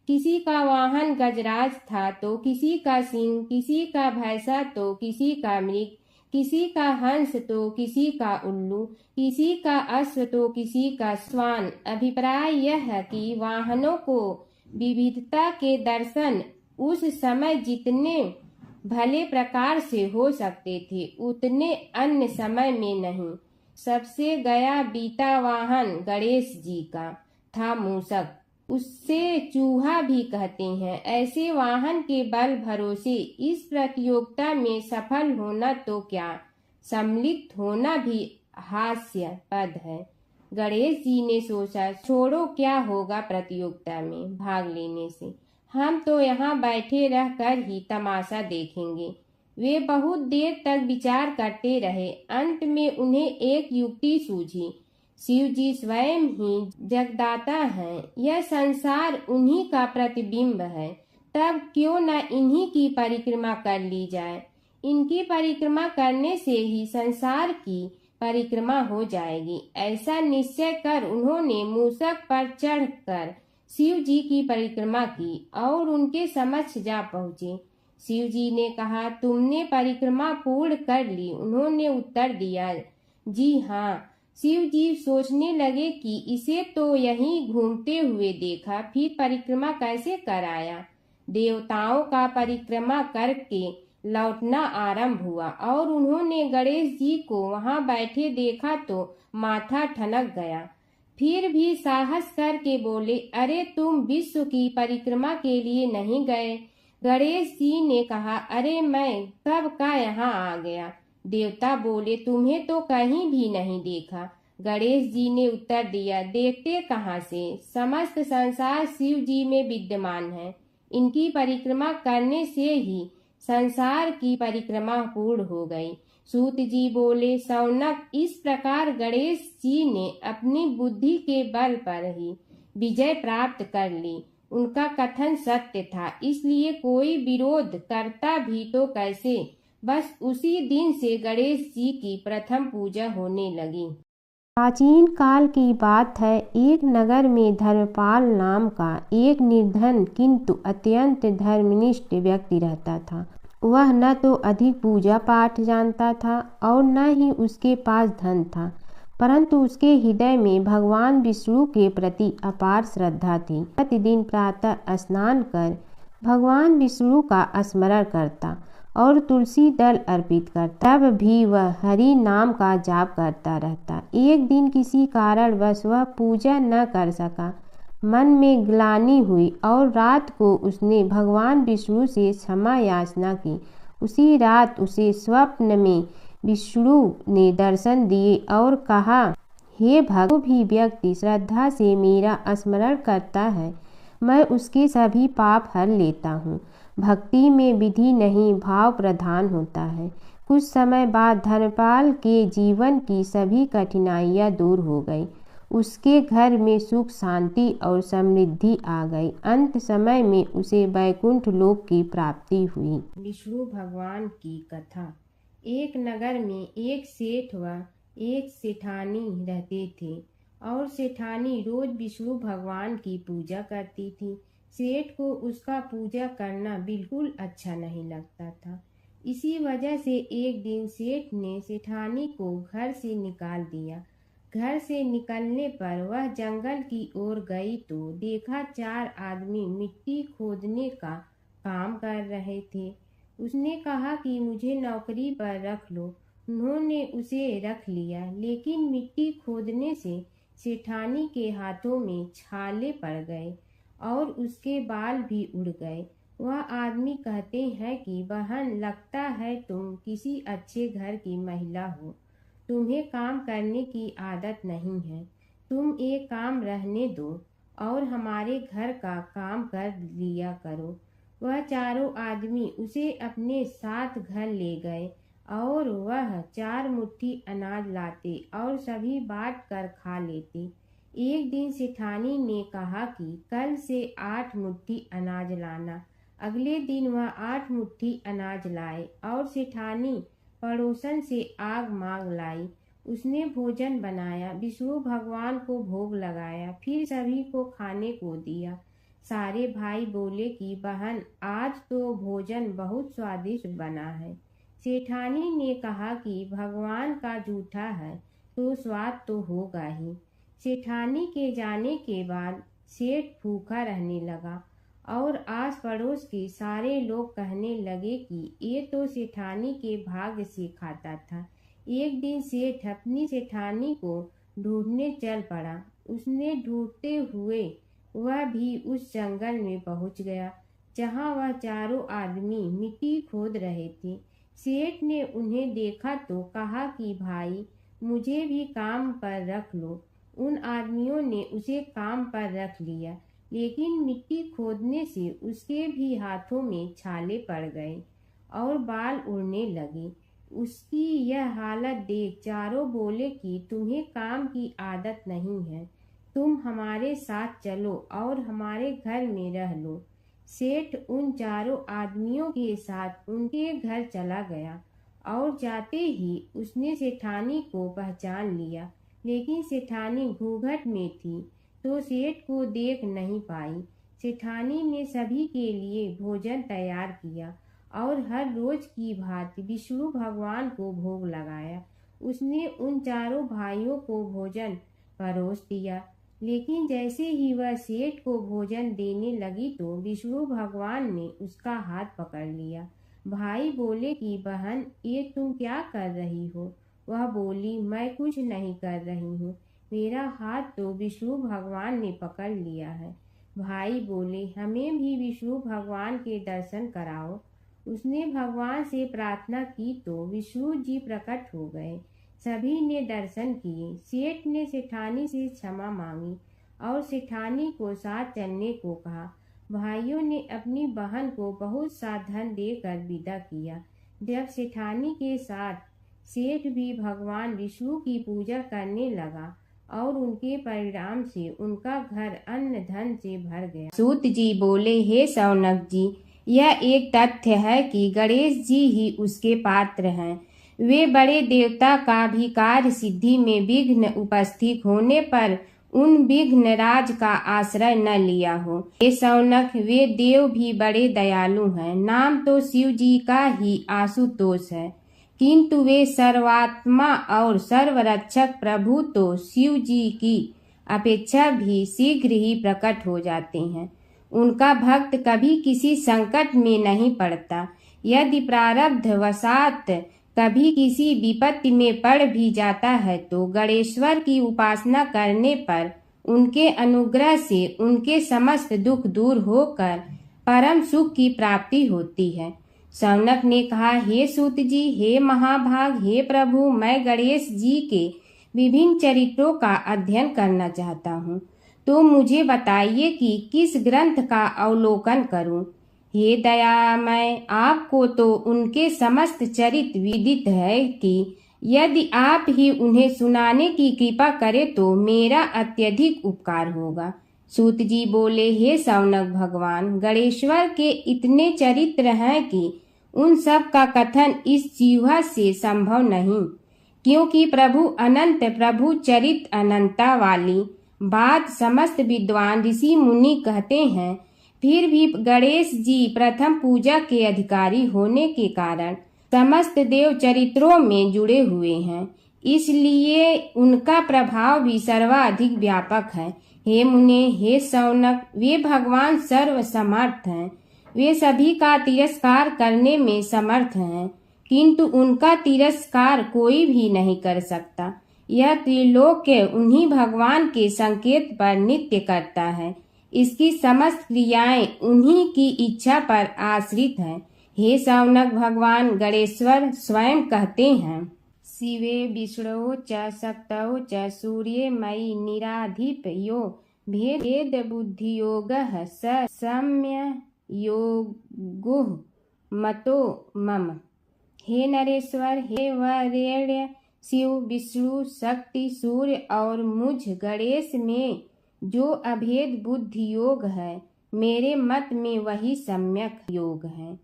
किसी का वाहन गजराज था तो किसी का सिंह, किसी का भैंसा तो किसी का मृग, किसी का हंस तो किसी का उल्लू, किसी का अश्व तो किसी का श्वान। अभिप्राय यह है कि वाहनों को विविधता के दर्शन उस समय जितने भले प्रकार से हो सकते थे उतने अन्य समय में नहीं। सबसे गया बीता वाहन गणेश जी का था मूषक, उससे चूहा भी कहते हैं। ऐसे वाहन के बल भरोसे इस प्रतियोगिता में सफल होना तो क्या, सम्मिलित होना भी हास्यास्पद है। गणेश जी ने सोचा, छोड़ो, क्या होगा प्रतियोगिता में भाग लेने से, हम तो यहाँ बैठे रहकर ही तमाशा देखेंगे। वे बहुत देर तक विचार करते रहे। अंत में उन्हें एक युक्ति सूझी। शिव जी स्वयं ही जगदाता हैं, यह संसार उन्हीं का प्रतिबिंब है, तब क्यों न इन्हीं की परिक्रमा कर ली जाए। इनकी परिक्रमा करने से ही संसार की परिक्रमा हो जाएगी। ऐसा निश्चय कर उन्होंने मूषक पर चढ़कर शिव जी की परिक्रमा की और उनके समक्ष जा पहुँचे। शिव जी ने कहा, तुमने परिक्रमा पूर्ण कर ली। उन्होंने उत्तर दिया, जी हाँ। शिव जी सोचने लगे कि इसे तो यहीं घूमते हुए देखा, फिर परिक्रमा कैसे कराया। देवताओं का परिक्रमा करके लौटना आरंभ हुआ और उन्होंने गणेश जी को वहां बैठे देखा तो माथा ठनक गया। फिर भी साहस करके बोले, अरे तुम विश्व की परिक्रमा के लिए नहीं गए। गणेश जी ने कहा, अरे मैं कब का यहाँ आ गया। देवता बोले, तुम्हें तो कहीं भी नहीं देखा। गणेश जी ने उत्तर दिया, देखते कहाँ से, समस्त संसार शिव जी में विद्यमान है। इनकी परिक्रमा करने से ही संसार की परिक्रमा पूर्ण हो गई। सूत जी बोले, शौनक, इस प्रकार गणेश जी ने अपनी बुद्धि के बल पर ही विजय प्राप्त कर ली। उनका कथन सत्य था, इसलिए कोई विरोध करता भी तो कैसे। बस उसी दिन से गणेश जी की प्रथम पूजा होने लगी। प्राचीन काल की बात है। एक नगर में धर्मपाल नाम का एक निर्धन किंतु अत्यंत धर्मनिष्ठ व्यक्ति रहता था। वह न तो अधिक पूजा पाठ जानता था और न ही उसके पास धन था, परंतु उसके हृदय में भगवान विष्णु के प्रति अपार श्रद्धा थी। प्रतिदिन प्रातः स्नान कर भगवान विष्णु का स्मरण करता और तुलसी दल अर्पित करता। तब भी वह हरि नाम का जाप करता रहता। एक दिन किसी कारणवश वह पूजा न कर सका। मन में ग्लानि हुई और रात को उसने भगवान विष्णु से क्षमा याचना की। उसी रात उसे स्वप्न में विष्णु ने दर्शन दिए और कहा, हे भक्त, जो भी व्यक्ति श्रद्धा से मेरा स्मरण करता है मैं उसके सभी पाप हर लेता हूँ। भक्ति में विधि नहीं भाव प्रधान होता है। कुछ समय बाद धर्मपाल के जीवन की सभी कठिनाइयाँ दूर हो गई। उसके घर में सुख शांति और समृद्धि आ गई। अंत समय में उसे वैकुंठ लोक की प्राप्ति हुई। विष्णु भगवान की कथा। एक नगर में एक सेठ व एक सेठानी रहते थे और सेठानी रोज विष्णु भगवान की पूजा करती थी। सेठ को उसका पूजा करना बिल्कुल अच्छा नहीं लगता था। इसी वजह से एक दिन सेठ ने सेठानी को घर से निकाल दिया। घर से निकलने पर वह जंगल की ओर गई तो देखा 4 आदमी मिट्टी खोदने का काम कर रहे थे। उसने कहा कि मुझे नौकरी पर रख लो। उन्होंने उसे रख लिया, लेकिन मिट्टी खोदने से सेठानी के हाथों में छाले पड़ गए और उसके बाल भी उड़ गए। वह आदमी कहते हैं कि बहन, लगता है तुम किसी अच्छे घर की महिला हो। तुम्हें काम करने की आदत नहीं है। तुम एक काम रहने दो और हमारे घर का काम कर लिया करो। वह चारों आदमी उसे अपने साथ घर ले गए और वह 4 मुट्ठी अनाज लाते और सभी बांट कर खा लेते। एक दिन सेठानी ने कहा कि कल से 8 मुट्ठी अनाज लाना। अगले दिन वह 8 मुट्ठी अनाज लाए और सेठानी पड़ोसन से आग मांग लाई। उसने भोजन बनाया, विष्णु भगवान को भोग लगाया, फिर सभी को खाने को दिया। सारे भाई बोले कि बहन, आज तो भोजन बहुत स्वादिष्ट बना है। सेठानी ने कहा कि भगवान का जूठा है तो स्वाद तो होगा ही। सेठानी के जाने के बाद सेठ भूखा रहने लगा और आस पड़ोस के सारे लोग कहने लगे कि ये तो सेठानी के भाग्य से खाता था। एक दिन सेठ अपनी सेठानी को ढूंढने चल पड़ा। उसने ढूंढते हुए वह भी उस जंगल में पहुंच गया जहां वह चारों आदमी मिट्टी खोद रहे थे। सेठ ने उन्हें देखा तो कहा कि भाई, मुझे भी काम पर रख लो। उन आदमियों ने उसे काम पर रख लिया, लेकिन मिट्टी खोदने से उसके भी हाथों में छाले पड़ गए और बाल उड़ने लगे। उसकी यह हालत देख चारों बोले कि तुम्हें काम की आदत नहीं है, तुम हमारे साथ चलो और हमारे घर में रह लो। सेठ उन चारों आदमियों के साथ उनके घर चला गया और जाते ही उसने सेठानी को पहचान लिया, लेकिन सेठानी घूंघट में थी तो सेठ को देख नहीं पाई। सेठानी ने सभी के लिए भोजन तैयार किया और हर रोज की भांति विष्णु भगवान को भोग लगाया। उसने उन चारों भाइयों को भोजन परोस दिया, लेकिन जैसे ही वह सेठ को भोजन देने लगी तो विष्णु भगवान ने उसका हाथ पकड़ लिया। भाई बोले कि बहन, ये तुम क्या कर रही हो? वह बोली, मैं कुछ नहीं कर रही हूँ, मेरा हाथ तो विष्णु भगवान ने पकड़ लिया है। भाई बोले, हमें भी विष्णु भगवान के दर्शन कराओ। उसने भगवान से प्रार्थना की तो विष्णु जी प्रकट हो गए। सभी ने दर्शन किए। सेठ ने सेठानी से क्षमा मांगी और सेठानी को साथ चलने को कहा। भाइयों ने अपनी बहन को बहुत सा धन देकर विदा किया। जब सेठानी के साथ सेठ भी भगवान विष्णु की पूजा करने लगा और उनके परिणाम से उनका घर अन्न धन से भर गया। सूत जी बोले, हे शौनक जी, यह एक तथ्य है कि गणेश जी ही उसके पात्र हैं। वे बड़े देवता का भी कार्य सिद्धि में विघ्न उपस्थित होने पर उन विघ्न राज का आश्रय न लिया हो। हे शौनक, वे देव भी बड़े दयालु हैं। नाम तो शिव जी का ही आशुतोष है, किंतु वे सर्वात्मा और सर्वरक्षक प्रभु तो शिव जी की अपेक्षा भी शीघ्र ही प्रकट हो जाते हैं। उनका भक्त कभी किसी संकट में नहीं पड़ता। यदि प्रारब्ध वशात कभी किसी विपत्ति में पड़ भी जाता है तो गणेश्वर की उपासना करने पर उनके अनुग्रह से उनके समस्त दुख दूर होकर परम सुख की प्राप्ति होती है। शौनक ने कहा, हे सूत जी, हे महाभाग, हे प्रभु, मैं गणेश जी के विभिन्न चरित्रों का अध्ययन करना चाहता हूँ, तो मुझे बताइए कि किस ग्रंथ का अवलोकन करूँ। हे दयामय, आपको तो उनके समस्त चरित्र विदित है कि यदि आप ही उन्हें सुनाने की कृपा करें तो मेरा अत्यधिक उपकार होगा। सूत जी बोले, हे शौनक भगवान, गणेश्वर के इतने चरित्र हैं कि उन सब का कथन इस जीवा से संभव नहीं, क्योंकि प्रभु अनंत, प्रभु चरित अनंता वाली बात समस्त विद्वान ऋषि मुनि कहते हैं। फिर भी गणेश जी प्रथम पूजा के अधिकारी होने के कारण समस्त देव चरित्रों में जुड़े हुए हैं, इसलिए उनका प्रभाव भी सर्वाधिक व्यापक है। हे मुने, हे शौनक, वे भगवान सर्व समर्थ हैं, वे सभी का तिरस्कार करने में समर्थ हैं, किंतु उनका तिरस्कार कोई भी नहीं कर सकता। यह त्रिलोक्य उन्हीं भगवान के संकेत पर नित्य करता है, इसकी समस्त क्रियाएं उन्हीं की इच्छा पर आश्रित हैं। हे शौनक भगवान, गणेश्वर स्वयं कहते हैं, शिवे विष्णु च शक्तौ च सूर्ये मयि निराधिप यो भेद बुद्धि योगः स सम्य योगो मतो मम। हे नरेश्वर, हे वरेण्य, शिव, विष्णु, शक्ति, सूर्य और मुझ गणेश में जो अभेद बुद्धि योग है, मेरे मत में वही सम्यक योग है।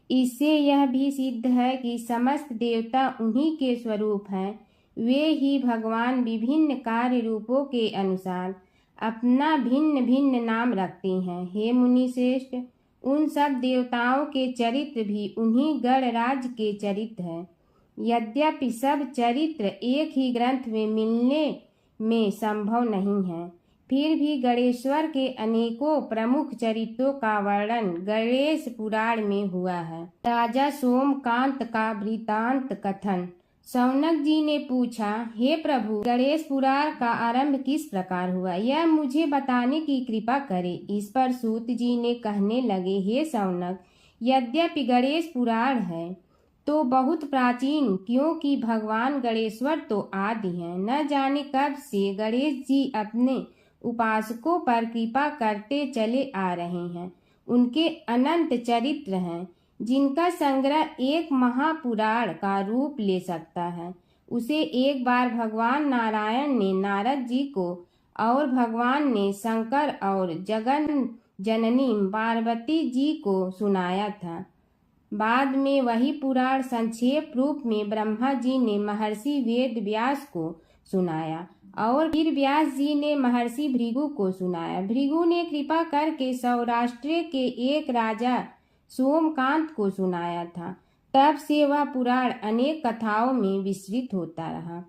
इससे यह भी सिद्ध है कि समस्त देवता उन्हीं के स्वरूप हैं, वे ही भगवान विभिन्न कार्य रूपों के अनुसार अपना भिन्न भिन्न नाम रखते हैं। हे मुनि श्रेष्ठ, उन सब देवताओं के चरित्र भी उन्हीं गणराज के चरित्र हैं। यद्यपि सब चरित्र एक ही ग्रंथ में मिलने में संभव नहीं है, फिर भी गणेश्वर के अनेकों प्रमुख चरित्रों का वर्णन गणेश पुराण में हुआ है। राजा सोमकांत का वृतांत कथन। शौनक जी ने पूछा, हे प्रभु, गणेश पुराण का आरंभ किस प्रकार हुआ, यह मुझे बताने की कृपा करे। इस पर सूत जी ने कहने लगे, हे शौनक, यद्यपि गणेश पुराण है तो बहुत प्राचीन, क्योंकि भगवान गणेश्वर तो आदि हैं। न जाने कब से गणेश जी अपने उपासकों पर कृपा करते चले आ रहे हैं। उनके अनंत चरित्र हैं, जिनका संग्रह एक महापुराण का रूप ले सकता है। उसे एक बार भगवान नारायण ने नारद जी को और भगवान ने शंकर और जगन जननी पार्वती जी को सुनाया था। बाद में वही पुराण संक्षेप रूप में ब्रह्मा जी ने महर्षि वेद व्यास को सुनाया और फिर व्यास जी ने महर्षि भृगु को सुनाया। भृगु ने कृपा करके सौराष्ट्र के एक राजा सोमकांत को सुनाया था। तब से वह पुराण अनेक कथाओं में विस्तृत होता रहा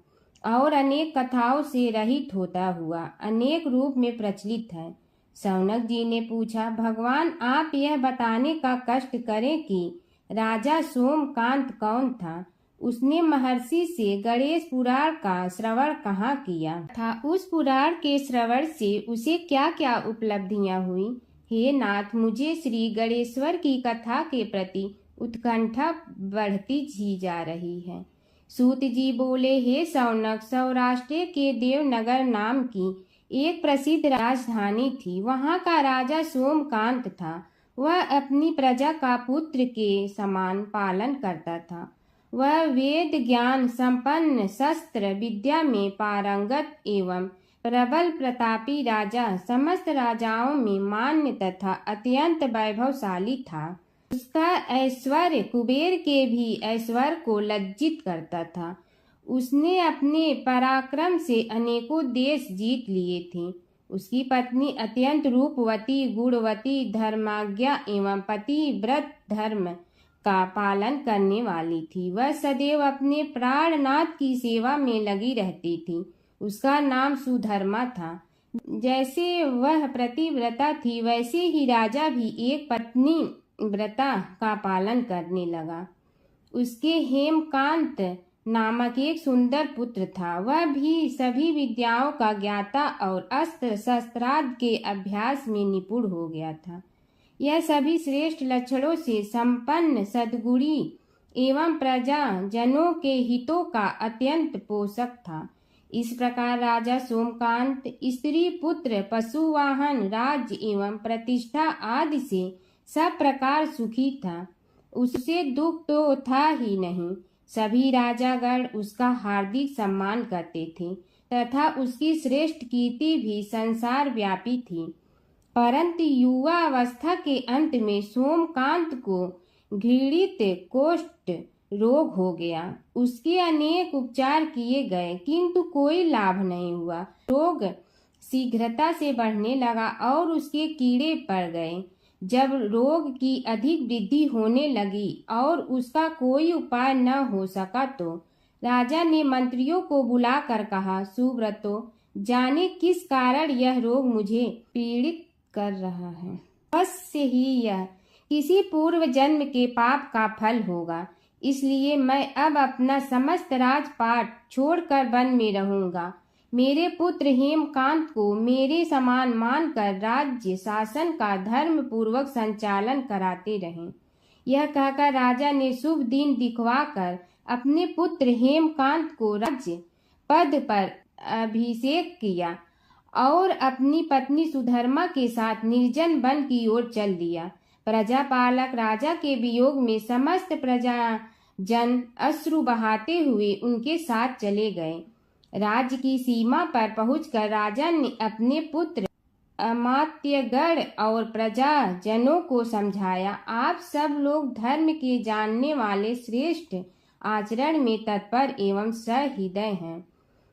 और अनेक कथाओं से रहित होता हुआ अनेक रूप में प्रचलित है। शौनक जी ने पूछा, भगवान, आप यह बताने का कष्ट करें कि राजा सोमकांत कौन था, उसने महर्षि से गणेश पुराण का श्रवण कहाँ किया था, उस पुराण के श्रवण से उसे क्या क्या उपलब्धियां हुई। हे नाथ, मुझे श्री गणेश्वर की कथा के प्रति उत्कंठा बढ़ती ही जा रही है। सूत जी बोले, हे शौनक, सौराष्ट्र के देवनगर नाम की एक प्रसिद्ध राजधानी थी। वहाँ का राजा सोमकांत था। वह अपनी प्रजा का पुत्र के समान पालन करता था। वह वेद ज्ञान संपन्न, शस्त्र विद्या में पारंगत एवं प्रबल प्रतापी राजा, समस्त राजाओं में मान्य तथा अत्यंत वैभवशाली था। उसका ऐश्वर्य कुबेर के भी ऐश्वर्य को लज्जित करता था। उसने अपने पराक्रम से अनेकों देश जीत लिए थे। उसकी पत्नी अत्यंत रूपवती, गुणवती, धर्माज्ञा एवं पतिव्रत धर्म का पालन करने वाली थी। वह सदैव अपने प्राणनाथ की सेवा में लगी रहती थी। उसका नाम सुधर्मा था। जैसे वह पतिव्रता थी, वैसे ही राजा भी एक पत्नी व्रता का पालन करने लगा। उसके हेमकांत नामक एक सुंदर पुत्र था। वह भी सभी विद्याओं का ज्ञाता और अस्त्र शस्त्रादि के अभ्यास में निपुण हो गया था। यह सभी श्रेष्ठ लक्षणों से संपन्न सद्गुणी एवं प्रजा जनों के हितों का अत्यंत पोषक था। इस प्रकार राजा सोमकांत स्त्री पुत्र पशुवाहन राज्य एवं प्रतिष्ठा आदि से सब प्रकार सुखी था। उससे दुख तो था ही नहीं। सभी राजागण उसका हार्दिक सम्मान करते थे तथा उसकी श्रेष्ठ कीर्ति भी संसार व्यापी थी। परंतु युवा अवस्था के अंत में सोमकांत को घृणित कोष्ठ रोग हो गया। उसके अनेक उपचार किए गए किंतु कोई लाभ नहीं हुआ। रोग शीघ्रता से बढ़ने लगा और उसके कीड़े पड़ गए। जब रोग की अधिक वृद्धि होने लगी और उसका कोई उपाय न हो सका तो राजा ने मंत्रियों को बुलाकर कहा, सुव्रतो, जाने किस कारण यह रोग मुझे पीड़ित कर रहा है। अवश्य ही यह किसी पूर्व जन्म के पाप का फल होगा। इसलिए मैं अब अपना समस्त राजपाट छोड़कर वन में रहूंगा। मेरे पुत्र हेमकांत को मेरे समान मानकर राज्य शासन का धर्म पूर्वक संचालन कराते रहें। यह कहकर राजा ने शुभ दिन दिखवाकर अपने पुत्र हेमकांत को राज्य पद पर अभिषेक किया और अपनी पत्नी सुधर्मा के साथ निर्जन वन की ओर चल दिया। प्रजापालक राजा के वियोग में समस्त प्रजा जन अश्रु बहाते हुए उनके साथ चले गए। राज्य की सीमा पर पहुंचकर राजा ने अपने पुत्र अमात्यगण और प्रजा जनों को समझाया, आप सब लोग धर्म के जानने वाले श्रेष्ठ आचरण में तत्पर एवं सहृदय हैं।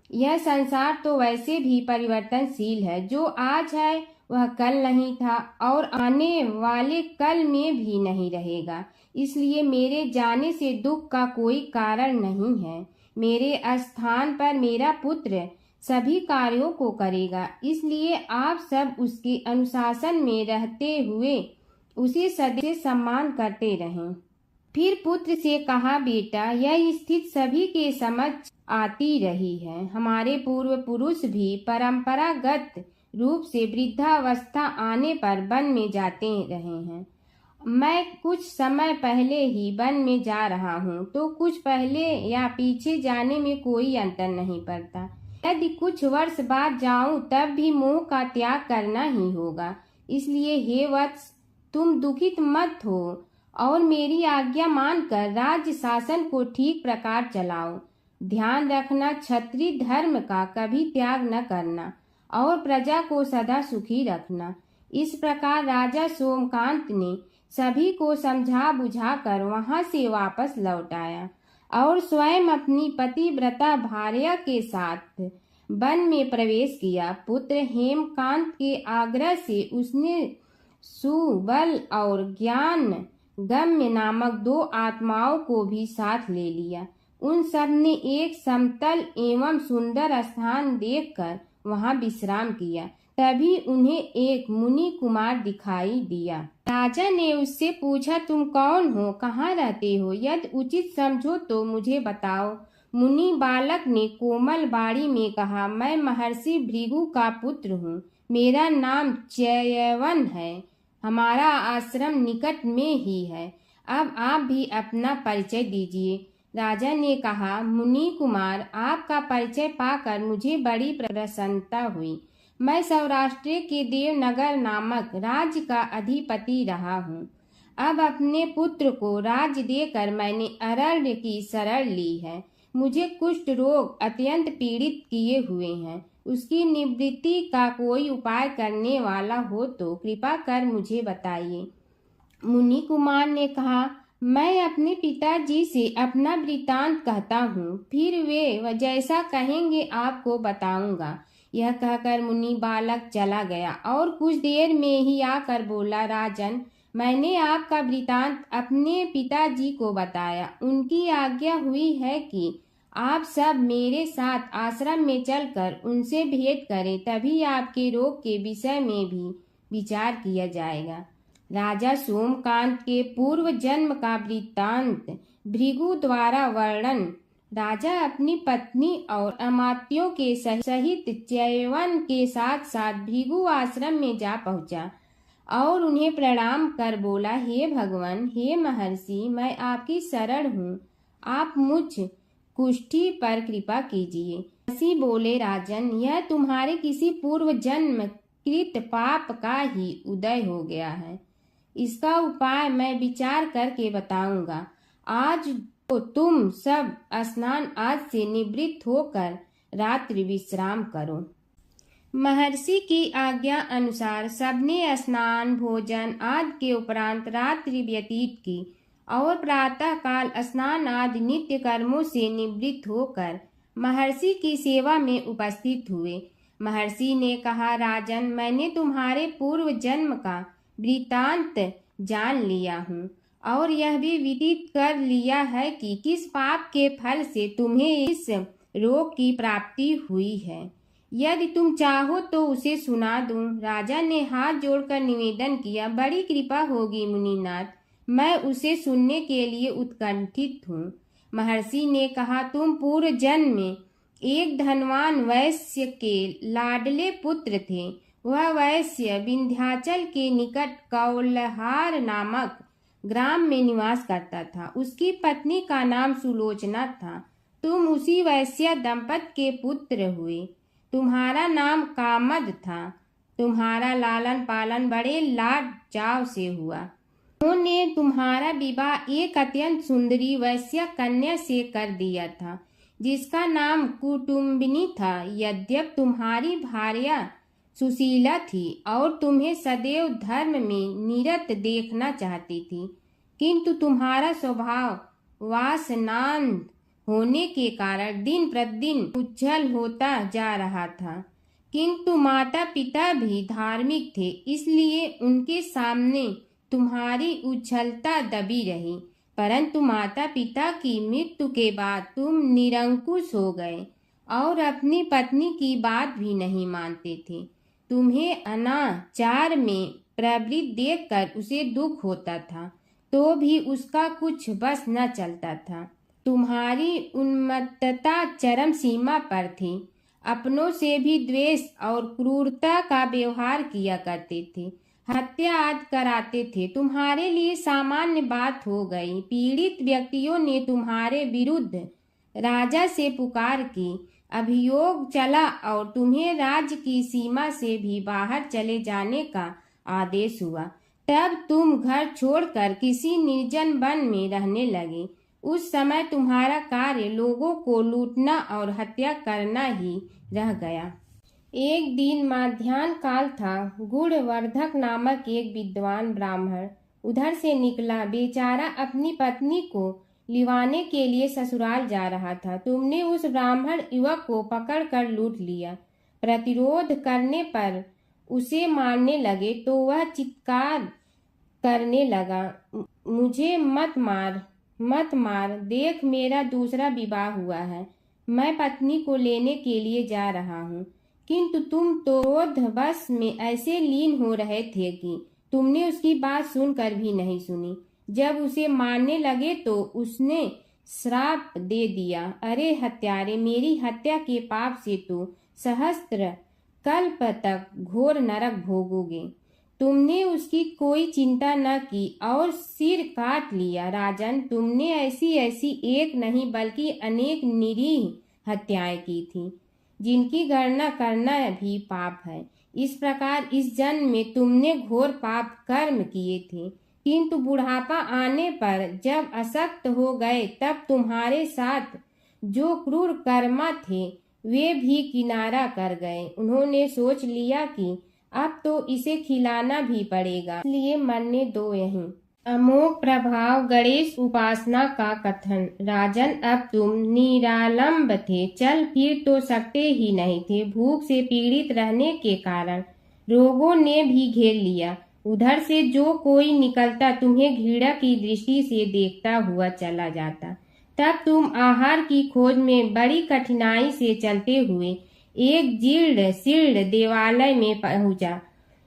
यह संसार तो वैसे भी परिवर्तनशील है। जो आज है वह कल नहीं था और आने वाले कल में भी नहीं रहेगा। इसलिए मेरे जाने से दुख का कोई कारण नहीं है। मेरे स्थान पर मेरा पुत्र सभी कार्यों को करेगा। इसलिए आप सब उसके अनुशासन में रहते हुए उसे सदैव सम्मान करते रहें। फिर पुत्र से कहा, बेटा, यह स्थिति सभी के समझ आती रही है। हमारे पूर्व पुरुष भी परंपरागत रूप से वृद्धावस्था आने पर वन में जाते रहे हैं। मैं कुछ समय पहले ही वन में जा रहा हूँ तो कुछ पहले या पीछे जाने में कोई अंतर नहीं पड़ता। यदि कुछ वर्ष बाद जाऊं तब भी मोह का त्याग करना ही होगा। इसलिए हे वत्स, तुम दुखित मत हो और मेरी आज्ञा मानकर राज्य शासन को ठीक प्रकार चलाओ। ध्यान रखना, क्षत्रिय धर्म का कभी त्याग न करना और प्रजा को सदा सुखी रखना। इस प्रकार राजा सोमकांत ने सभी को समझा बुझाकर वहां से वापस लौट आया और स्वयं अपनी पतिव्रता भार्या के साथ वन में प्रवेश किया। पुत्र हेमकांत के आग्रह से उसने सुबल और ज्ञान गम्य नामक 2 आत्माओं को भी साथ ले लिया। उन सब ने एक समतल एवं सुंदर स्थान देखकर वहां विश्राम किया। तभी उन्हें एक मुनि कुमार दिखाई दिया। राजा ने उससे पूछा, तुम कौन हो, कहाँ रहते हो? यदि उचित समझो तो मुझे बताओ। मुनि बालक ने कोमल बाड़ी में कहा, मैं महर्षि भृगु का पुत्र हूँ। मेरा नाम च्यवन है। हमारा आश्रम निकट में ही है। अब आप भी अपना परिचय दीजिए। राजा ने कहा, मुनि कुमार, आपका परिचय पाकर मुझे बड़ी प्रसन्नता हुई। मैं सौराष्ट्र के देवनगर नामक राज्य का अधिपति रहा हूँ। अब अपने पुत्र को राज्य देकर मैंने अरण्य की शरण ली है। मुझे कुष्ठ रोग अत्यंत पीड़ित किए हुए हैं। उसकी निवृत्ति का कोई उपाय करने वाला हो तो कृपा कर मुझे बताइए। मुनि कुमार ने कहा, मैं अपने पिताजी से अपना वृतांत कहता हूँ, फिर वे जैसा कहेंगे आपको बताऊंगा। यह कहकर मुनि बालक चला गया और कुछ देर में ही आकर बोला, राजन, मैंने आपका वृतांत अपने पिताजी को बताया। उनकी आज्ञा हुई है कि आप सब मेरे साथ आश्रम में चलकर उनसे भेंट करें, तभी आपके रोग के विषय में भी विचार किया जाएगा। राजा सोमकांत के पूर्व जन्म का वृत्तांत भृगु द्वारा वर्णन। राजा अपनी पत्नी और अमात्यों के सहित च्यवन के साथ साथ भृगु आश्रम में जा पहुंचा और उन्हें प्रणाम कर बोला, हे भगवान, हे महर्षि, मैं आपकी शरण हूँ, आप मुझ कुष्ठी पर कृपा कीजिए। महर्षि बोले, राजन, यह तुम्हारे किसी पूर्व जन्म कृत पाप का ही उदय हो गया है। इसका उपाय मैं विचार करके बताऊंगा। आज तो तुम सब स्नान आदि से निवृत्त होकर रात्रि विश्राम करो। महर्षि की आज्ञा अनुसार सबने स्नान भोजन आदि के उपरांत रात्रि व्यतीत की और प्रातः काल स्नान आदि नित्य कर्मों से निवृत्त होकर महर्षि की सेवा में उपस्थित हुए। महर्षि ने कहा, राजन, मैंने तुम्हारे पूर्व जन्म का वृत्तांत जान लिया हूँ और यह भी विदित कर लिया है कि किस पाप के फल से तुम्हें इस रोग की प्राप्ति हुई है। यदि तुम चाहो तो उसे सुना दूं। राजा ने हाथ जोड़कर निवेदन किया, बड़ी कृपा होगी मुनिनाथ, मैं उसे सुनने के लिए उत्कंठित हूँ। महर्षि ने कहा, तुम पूर्व जन्म में एक धनवान वैश्य के लाडले पुत्र थे। वह वैश्य विंध्याचल के निकट कौलहार नामक ग्राम में निवास करता था। उसकी पत्नी का नाम सुलोचना था। तुम उसी वैश्य दंपत के पुत्र हुए। तुम्हारा नाम कामद था। तुम्हारा लालन पालन बड़े लाड चाव से हुआ। उन्होंने तुम्हारा विवाह एक अत्यंत सुंदरी वैश्य कन्या से कर दिया था, जिसका नाम कुटुम्बिनी था। यद्यप तुम्हारी भार्या सुशीला थी और तुम्हें सदैव धर्म में निरत देखना चाहती थी, किंतु तुम्हारा स्वभाव वासनांध होने के कारण दिन प्रतिदिन उज्जवल होता जा रहा था। किंतु माता पिता भी धार्मिक थे, इसलिए उनके सामने तुम्हारी उज्ज्वलता दबी रही। परंतु माता पिता की मृत्यु के बाद तुम निरंकुश हो गए और अपनी पत्नी की बात भी नहीं मानते थे। तुम्हें अनाचार में प्रवृत्त देखकर उसे दुख होता था, तो भी उसका कुछ बस न चलता था। तुम्हारी उन्मत्तता चरम सीमा पर थी। अपनों से भी द्वेष और क्रूरता का व्यवहार किया करते थे। हत्या आदि कराते थे। तुम्हारे लिए सामान्य बात हो गई। पीड़ित व्यक्तियों ने तुम्हारे विरुद्ध राजा से पुकार की। अभियोग चला और तुम्हें राज्य की सीमा से भी बाहर चले जाने का आदेश हुआ। तब तुम घर छोड़कर किसी निर्जन वन में रहने लगे। उस समय तुम्हारा कार्य लोगों को लूटना और हत्या करना ही रह गया। एक दिन माध्याह्न काल था। गुणवर्धक नामक एक विद्वान ब्राह्मण उधर से निकला। बेचारा अपनी पत्नी को लिवाने के लिए ससुराल जा रहा था। तुमने उस ब्राह्मण युवक को पकड़कर लूट लिया। प्रतिरोध करने पर उसे मारने लगे तो वह चित्कार करने लगा, मुझे मत मार, मत मार, देख मेरा दूसरा विवाह हुआ है। मैं पत्नी को लेने के लिए जा रहा हूँ। किंतु तुम तो क्रोध बस में ऐसे लीन हो रहे थे कि तुमने उसकी बात सुनकर भी नहीं सुनी। जब उसे मारने लगे तो उसने श्राप दे दिया, अरे हत्यारे, मेरी हत्या के पाप से तो सहस्त्र कल्प तक घोर नरक भोगोगे। तुमने उसकी कोई चिंता न की और सिर काट लिया। राजन, तुमने ऐसी ऐसी एक नहीं बल्कि अनेक निरीह हत्याएं की थी, जिनकी गणना करना भी पाप है। इस प्रकार इस जन्म में तुमने घोर पाप कर्म किए थे, किंतु बुढ़ापा आने पर जब अशक्त हो गए तब तुम्हारे साथ जो क्रूर कर्मा थे वे भी किनारा कर गए। उन्होंने सोच लिया कि अब तो इसे खिलाना भी पड़ेगा, इसलिए मरने दो यहीं। अमोघ प्रभाव गणेश उपासना का कथन। राजन, अब तुम निरालंब थे, चल फिर तो सकते ही नहीं थे। भूख से पीड़ित रहने के कारण रोगों ने भी घेर लिया। उधर से जो कोई निकलता तुम्हें घृणा की दृष्टि से देखता हुआ चला जाता। तब तुम आहार की खोज में बड़ी कठिनाई से चलते हुए एक जीर्ण शीर्ण देवालय में पहुंचा।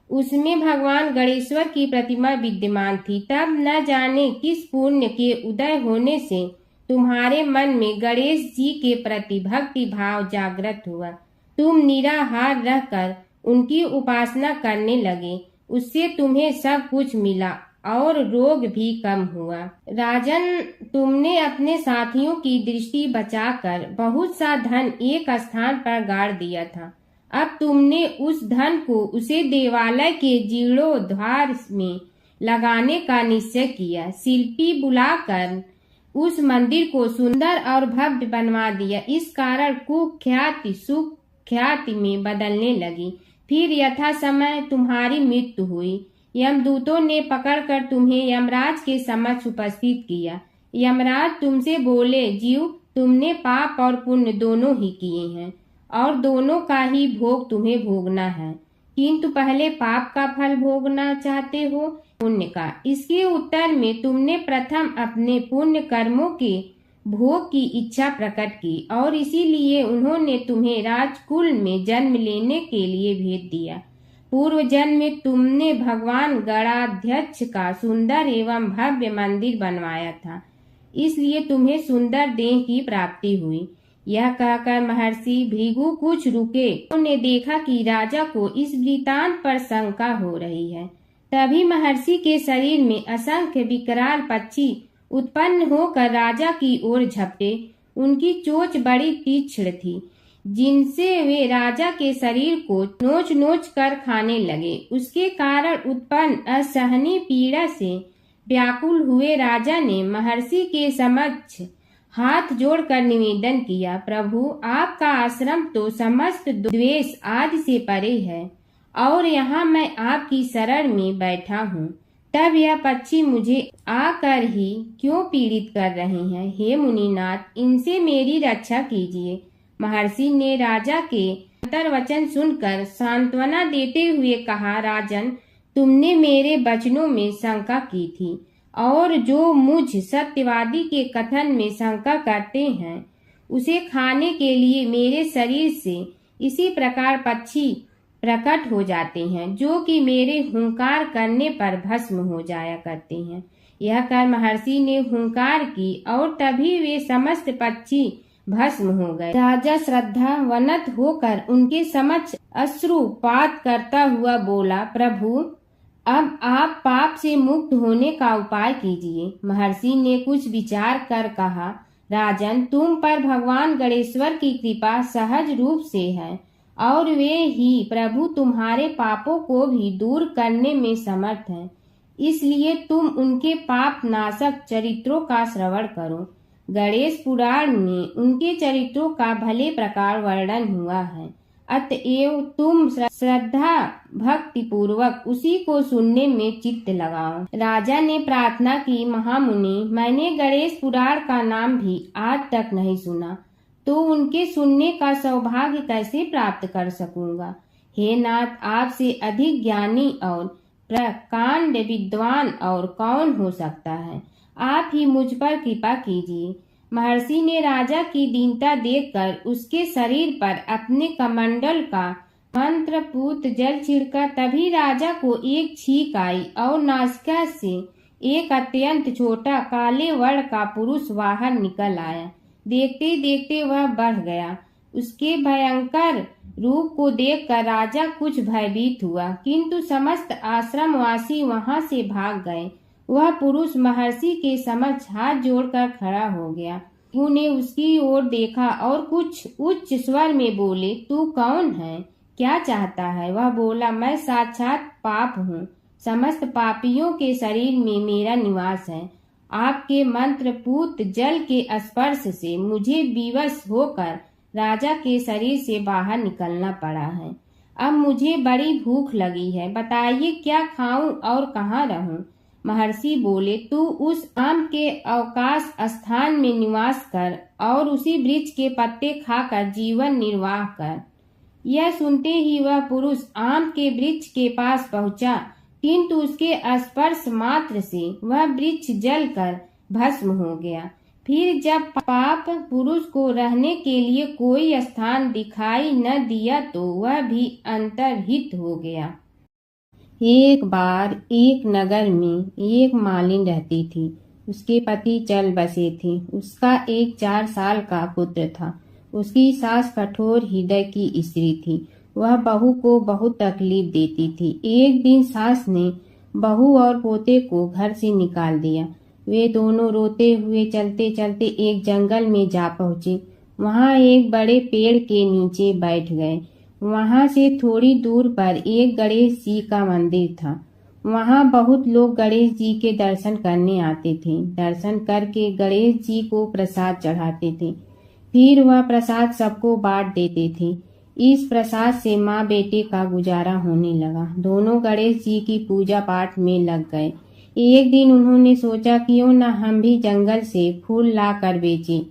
उसमें भगवान गणेश्वर की प्रतिमा विद्यमान थी। तब न जाने किस पुण्य के उदय होने से तुम्हारे मन में गणेश जी के प्रति भक्ति भाव जागृत हुआ। तुम निराहार रहकर उनकी उपासना करने लगे। उससे तुम्हें सब कुछ मिला और रोग भी कम हुआ। राजन, तुमने अपने साथियों की दृष्टि बचाकर बहुत सा धन एक स्थान पर गाड़ दिया था। अब तुमने उस धन को उसे देवालय के जीर्णोद्धार में लगाने का निश्चय किया। शिल्पी बुलाकर उस मंदिर को सुंदर और भव्य बनवा दिया। इस कारण कुख्याति सुख्याति में बदलने लगी। फिर यथा समय तुम्हारी मृत्यु हुई। यमदूतों ने पकड़कर तुम्हें यमराज के समक्ष उपस्थित किया। यमराज तुमसे बोले, जीव, तुमने पाप और पुण्य दोनों ही किए हैं और दोनों का ही भोग तुम्हें भोगना है, किंतु पहले पाप का फल भोगना चाहते हो पुण्य का। इसके उत्तर में तुमने प्रथम अपने पुण्य कर्मों के भोग की इच्छा प्रकट की और इसीलिए उन्होंने तुम्हें राजकुल में जन्म लेने के लिए भेज दिया। पूर्व जन्म में तुमने भगवान गणाध्यक्ष का सुंदर एवं भव्य मंदिर बनवाया था, इसलिए तुम्हें सुंदर देह की प्राप्ति हुई। यह कहकर महर्षि भृगु कुछ रुके। उन्होंने देखा कि राजा को इस वृतांत पर शंका हो रही है। तभी महर्षि के शरीर में असंख्य विकराल पक्षी उत्पन्न होकर राजा की ओर झपटे। उनकी चोंच बड़ी तीक्ष्ण थी, जिनसे वे राजा के शरीर को नोच नोच कर खाने लगे। उसके कारण उत्पन्न असहनीय पीड़ा से व्याकुल हुए राजा ने महर्षि के समक्ष हाथ जोड़कर निवेदन किया, प्रभु, आपका आश्रम तो समस्त द्वेष आदि से परे है और यहाँ मैं आपकी शरण में बैठा हूँ। तब यह पक्षी मुझे आकर ही क्यों पीड़ित कर रहे हैं? हे मुनिनाथ, इनसे मेरी रक्षा कीजिए। महर्षि ने राजा के अंतर्वचन सुनकर सांत्वना देते हुए कहा, राजन, तुमने मेरे वचनों में शंका की थी और जो मुझ सत्यवादी के कथन में शंका करते हैं उसे खाने के लिए मेरे शरीर से इसी प्रकार पक्षी प्रकट हो जाते हैं, जो कि मेरे हुंकार करने पर भस्म हो जाया करते हैं। यह कर महर्षि ने हुंकार की और तभी वे समस्त पक्षी भस्म हो गए। राजा श्रद्धावनत होकर उनके समक्ष अश्रुपात करता हुआ बोला, प्रभु, अब आप पाप से मुक्त होने का उपाय कीजिए। महर्षि ने कुछ विचार कर कहा, राजन, तुम पर भगवान गणेश्वर की कृपा सहज रूप से है और वे ही प्रभु तुम्हारे पापों को भी दूर करने में समर्थ हैं। इसलिए तुम उनके पाप नाशक चरित्रों का श्रवण करो। गणेश पुराण में उनके चरित्रों का भले प्रकार वर्णन हुआ है, अतएव तुम श्रद्धा भक्ति पूर्वक उसी को सुनने में चित्त लगाओ। राजा ने प्रार्थना की, महामुनि, मैंने गणेश पुराण का नाम भी आज तक नहीं सुना, तो उनके सुनने का सौभाग्य कैसे प्राप्त कर सकूंगा? हे नाथ, आपसे अधिक ज्ञानी और प्रकांड विद्वान और कौन हो सकता है? आप ही मुझ पर कृपा कीजिए। महर्षि ने राजा की दीनता देखकर उसके शरीर पर अपने कमंडल का मंत्रपूत जल छिड़का। तभी राजा को एक छींक आई और नासिका से एक अत्यंत छोटा काले वर्ण का पुरुष बाहर निकल आया। देखते देखते वह बढ़ गया। उसके भयंकर रूप को देखकर राजा कुछ भयभीत हुआ, किंतु समस्त आश्रमवासी वहां से भाग गए। वह पुरुष महर्षि के समक्ष हाथ जोड़कर खड़ा हो गया। उन्हें उसकी ओर देखा और कुछ उच्च स्वर में बोले, तू कौन है? क्या चाहता है? वह बोला, मैं साक्षात पाप हूँ। समस्त पापियों के शरीर में मेरा निवास है। आपके मंत्रपूत जल के स्पर्श से मुझे विवश होकर राजा के शरीर से बाहर निकलना पड़ा है। अब मुझे बड़ी भूख लगी है, बताइए क्या खाऊं और कहाँ रहूं? महर्षि बोले, तू उस आम के अवकाश स्थान में निवास कर और उसी वृक्ष के पत्ते खाकर जीवन निर्वाह कर। यह सुनते ही वह पुरुष आम के वृक्ष के पास पहुंचा, किंतु उसके स्पर्श मात्र से वह वृक्ष जलकर भस्म हो गया। फिर जब पाप पुरुष को रहने के लिए कोई स्थान दिखाई न दिया तो वह भी अंतर्हित हो गया। एक बार एक नगर में एक मालिन रहती थी। उसके पति चल बसे थे। उसका एक 4 साल का पुत्र था। उसकी सास कठोर हृदय की स्त्री थी। वह बहू को बहुत तकलीफ देती थी। एक दिन सास ने बहू और पोते को घर से निकाल दिया। वे दोनों रोते हुए चलते चलते एक जंगल में जा पहुंचे। वहां एक बड़े पेड़ के नीचे बैठ गए। वहां से थोड़ी दूर पर एक गणेश जी का मंदिर था। वहां बहुत लोग गणेश जी के दर्शन करने आते थे। दर्शन करके गणेश जी को प्रसाद चढ़ाते थे। फिर वह प्रसाद सबको बांट देते थे। इस प्रसाद से माँ बेटे का गुजारा होने लगा। दोनों गणेश जी की पूजा पाठ में लग गए। एक दिन उन्होंने सोचा क्यों न हम भी जंगल से फूल ला कर बेचें।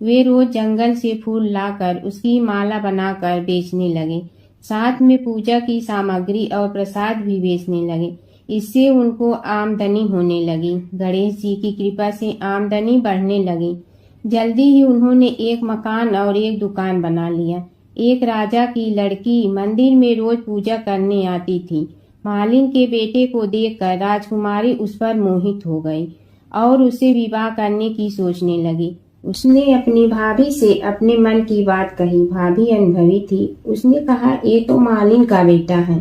वे रोज जंगल से फूल लाकर उसकी माला बनाकर बेचने लगे। साथ में पूजा की सामग्री और प्रसाद भी बेचने लगे। इससे उनको आमदनी होने लगी। गणेश जी की कृपा से आमदनी बढ़ने लगी। जल्दी ही उन्होंने एक मकान और एक दुकान बना लिया। एक राजा की लड़की मंदिर में रोज पूजा करने आती थी। मालिन के बेटे को देखकर राजकुमारी उस पर मोहित हो गई और उसे विवाह करने की सोचने लगी। उसने अपनी भाभी से अपने मन की बात कही। भाभी अनुभवी थी। उसने कहा, ये तो मालिन का बेटा है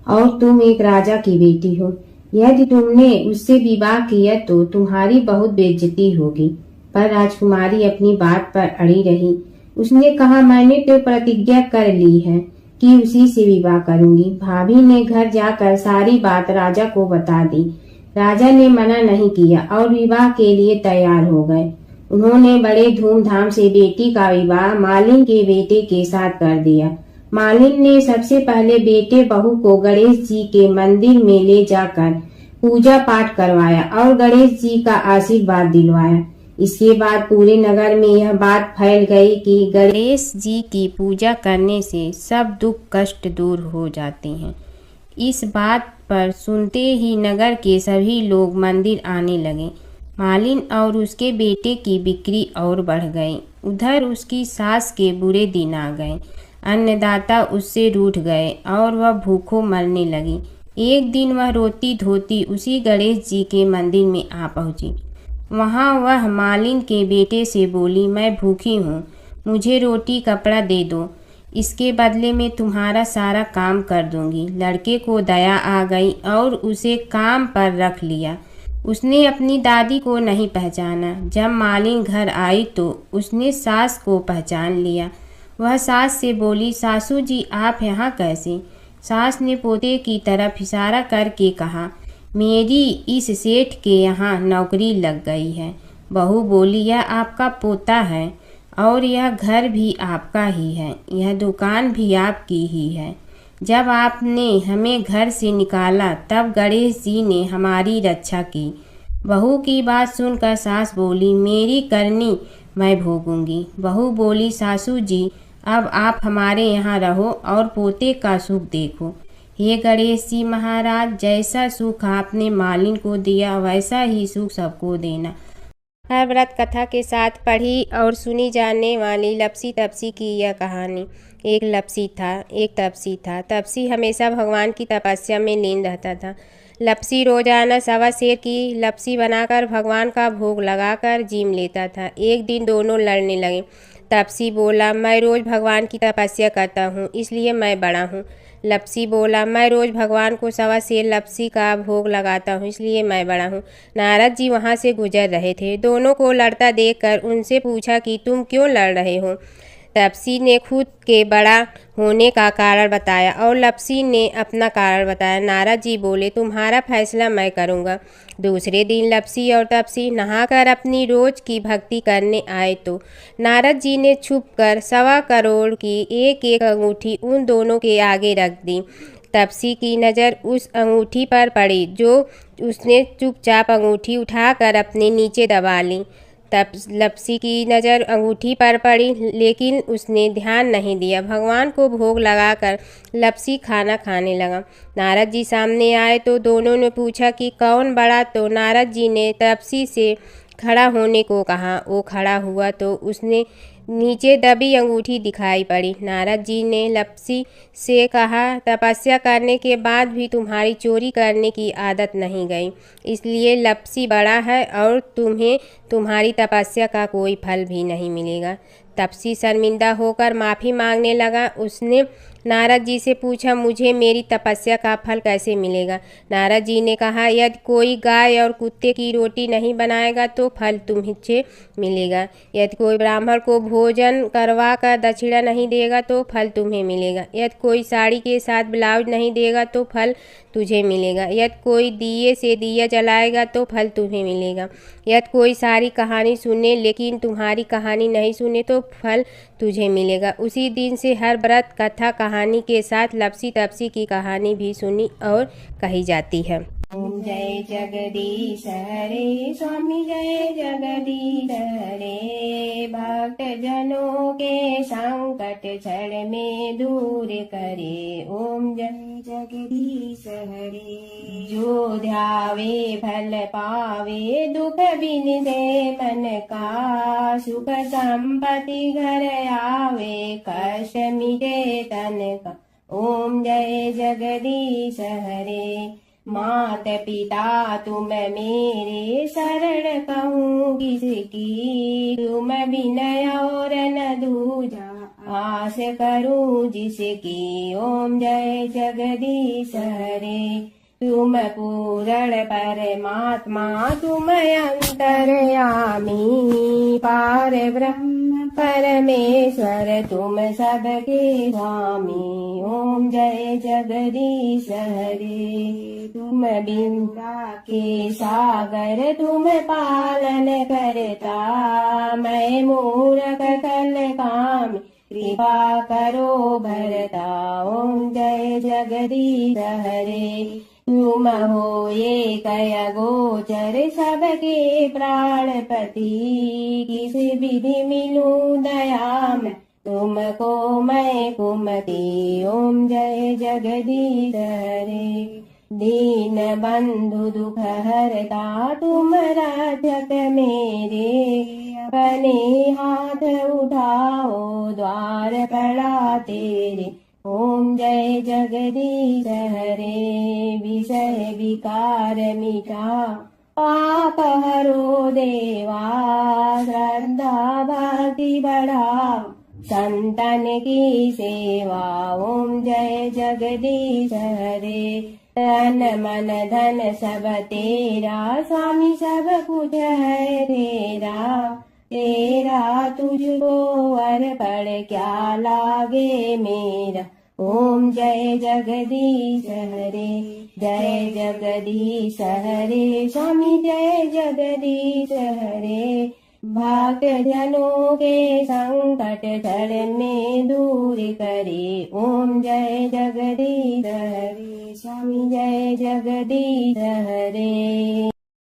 और तुम एक राजा की बेटी हो। यदि तुमने उससे विवाह किया तो तुम्हारी बहुत बेइज्जती होगी। पर राजकुमारी अपनी बात पर अड़ी रही। उसने कहा, मैंने तो प्रतिज्ञा कर ली है कि उसी से विवाह करूंगी। भाभी ने घर जाकर सारी बात राजा को बता दी। राजा ने मना नहीं किया और विवाह के लिए तैयार हो गए। उन्होंने बड़े धूमधाम से बेटी का विवाह मालिन के बेटे के साथ कर दिया। मालिन ने सबसे पहले बेटे बहू को गणेश जी के मंदिर में ले जाकर पूजा पाठ करवाया और गणेश जी का आशीर्वाद दिलवाया। इसके बाद पूरे नगर में यह बात फैल गई कि गणेश जी की पूजा करने से सब दुख कष्ट दूर हो जाते हैं। इस बात पर सुनते ही नगर के सभी लोग मंदिर आने लगे। मालिन और उसके बेटे की बिक्री और बढ़ गई। उधर उसकी सास के बुरे दिन आ गए। अन्नदाता उससे रूठ गए और वह भूखों मरने लगी। एक दिन वह रोती धोती उसी गणेश जी के मंदिर में आ पहुंची। वहां वह मालिन के बेटे से बोली, मैं भूखी हूँ, मुझे रोटी कपड़ा दे दो, इसके बदले में तुम्हारा सारा काम कर दूंगी। लड़के को दया आ गई और उसे काम पर रख लिया। उसने अपनी दादी को नहीं पहचाना। जब मालिन घर आई तो उसने सास को पहचान लिया। वह सास से बोली, सासू जी आप यहाँ कैसे? सास ने पोते की तरफ इशारा करके कहा, मेरी इस सेठ के यहाँ नौकरी लग गई है। बहू बोली, यह आपका पोता है और यह घर भी आपका ही है, यह दुकान भी आपकी ही है। जब आपने हमें घर से निकाला तब गणेश जी ने हमारी रक्षा की। बहू की बात सुनकर सास बोली, मेरी करनी मैं भोगूंगी। बहू बोली, सासू जी अब आप हमारे यहाँ रहो और पोते का सुख देखो। हे गणेश जी महाराज, जैसा सुख आपने मालिन को दिया वैसा ही सुख सबको देना। हर व्रत कथा के साथ पढ़ी और सुनी जाने वाली लपसी तपसी की यह कहानी। एक लपसी था, एक तपसी था। तपसी हमेशा भगवान की तपस्या में लीन रहता था। लपसी रोजाना सवा सेर की लपसी बनाकर भगवान का भोग लगाकर जीम लेता था। एक दिन दोनों लड़ने लगे। तपसी बोला, मैं रोज भगवान की तपस्या करता हूँ इसलिए मैं बड़ा हूँ। लपसी बोला, मैं रोज भगवान को सवा सेर लपसी का भोग लगाता हूँ इसलिए मैं बड़ा हूँ। नारद जी वहाँ से गुजर रहे थे। दोनों को लड़ता देखकर उनसे पूछा कि तुम क्यों लड़ रहे हो? तपसी ने खुद के बड़ा होने का कारण बताया और लपसी ने अपना कारण बताया। नारद जी बोले, तुम्हारा फैसला मैं करूँगा। दूसरे दिन लपसी और तपसी नहाकर अपनी रोज की भक्ति करने आए तो नारद जी ने छुपकर 1.25 करोड़ की एक एक अंगूठी उन दोनों के आगे रख दी। तपसी की नज़र उस अंगूठी पर पड़ी जो उसने चुपचाप अंगूठी उठाकर अपने नीचे दबा ली। तब लपसी की नज़र अंगूठी पर पड़ी लेकिन उसने ध्यान नहीं दिया। भगवान को भोग लगाकर लपसी खाना खाने लगा। नारद जी सामने आए तो दोनों ने पूछा कि कौन बड़ा, तो नारद जी ने तपसी से खड़ा होने को कहा। वो खड़ा हुआ तो उसने नीचे दबी अंगूठी दिखाई पड़ी। नारद जी ने लपसी से कहा, तपस्या करने के बाद भी तुम्हारी चोरी करने की आदत नहीं गई, इसलिए लपसी बड़ा है और तुम्हें तुम्हारी तपस्या का कोई फल भी नहीं मिलेगा। तपसी शर्मिंदा होकर माफ़ी मांगने लगा। उसने नारद जी से पूछा, मुझे मेरी तपस्या का फल कैसे मिलेगा? नारद जी ने कहा, यदि कोई गाय और कुत्ते की रोटी नहीं बनाएगा तो फल तुझे मिलेगा। यदि कोई ब्राह्मण को भोजन करवा कर दक्षिणा नहीं देगा तो फल तुम्हें मिलेगा। यदि कोई साड़ी के साथ ब्लाउज नहीं देगा तो फल तुझे मिलेगा। यदि कोई दिए से दिया जलाएगा तो फल तुम्हें मिलेगा। यदि कोई सारी कहानी सुने लेकिन तुम्हारी कहानी नहीं सुने तो फल तुझे मिलेगा। उसी दिन से हर व्रत कथा कहानी के साथ लपसी तपसी की कहानी भी सुनी और कही जाती है। ओम जय जगदीश हरे स्वामी जय जगदीश हरे, भक्त जनों के संकट क्षण में दूर करे। ओम जय जगदीश हरे, जो ध्यावे फल पावे, दुख बिन दे मन का, सुख संपत्ति घर आवे, कष्ट मिटे तन का। ओम जय जगदीश हरे, मात पिता तुम मेरे, शरण कहूँ किसकी, तुम विनय और न दूजा, आस करूँ जिसकी। ओम जय जगदीश हरे, तुम पूर्ण परमात्मा, तुम अंतर्यामी, पार ब्रह्म परमेश्वर, तुम सबके स्वामी। ओम जय जगदीश हरे, तुम बिंदा के सागर, तुम पालन करता, मैं मूरख कल काम, कृपा करो भरता। ओम जय जगदीश हरे, तुम हो ये कय गोचर, सबके प्राणपति, किस विधि मिलूं दया में, तुमको मैं कुमति। ओम जय जगदीश हरे, दीन बंधु दुख हरता, तुम रक्षक मेरे, अपने हाथ उठाओ द्वार पड़ा तेरे। ओम जय जगदीश हरे, विषय विकार मिटा, पाप हरो देवा, श्रद्धा भक्ति बढ़ाओ, संतन की सेवा। ओम जय जगदीश हरे, तन मन धन सब तेरा, स्वामी सब कुछ है तेरा, तेरा तुझको अर्पण क्या लागे मेरा। ओम जय जगदीश हरे, जय जगदीश हरे, स्वामी जय जगदीश हरे, भक्त जनों के संकट क्षण में दूर करे। ओम जय जगदीश हरे, स्वामी जय जगदीश हरे।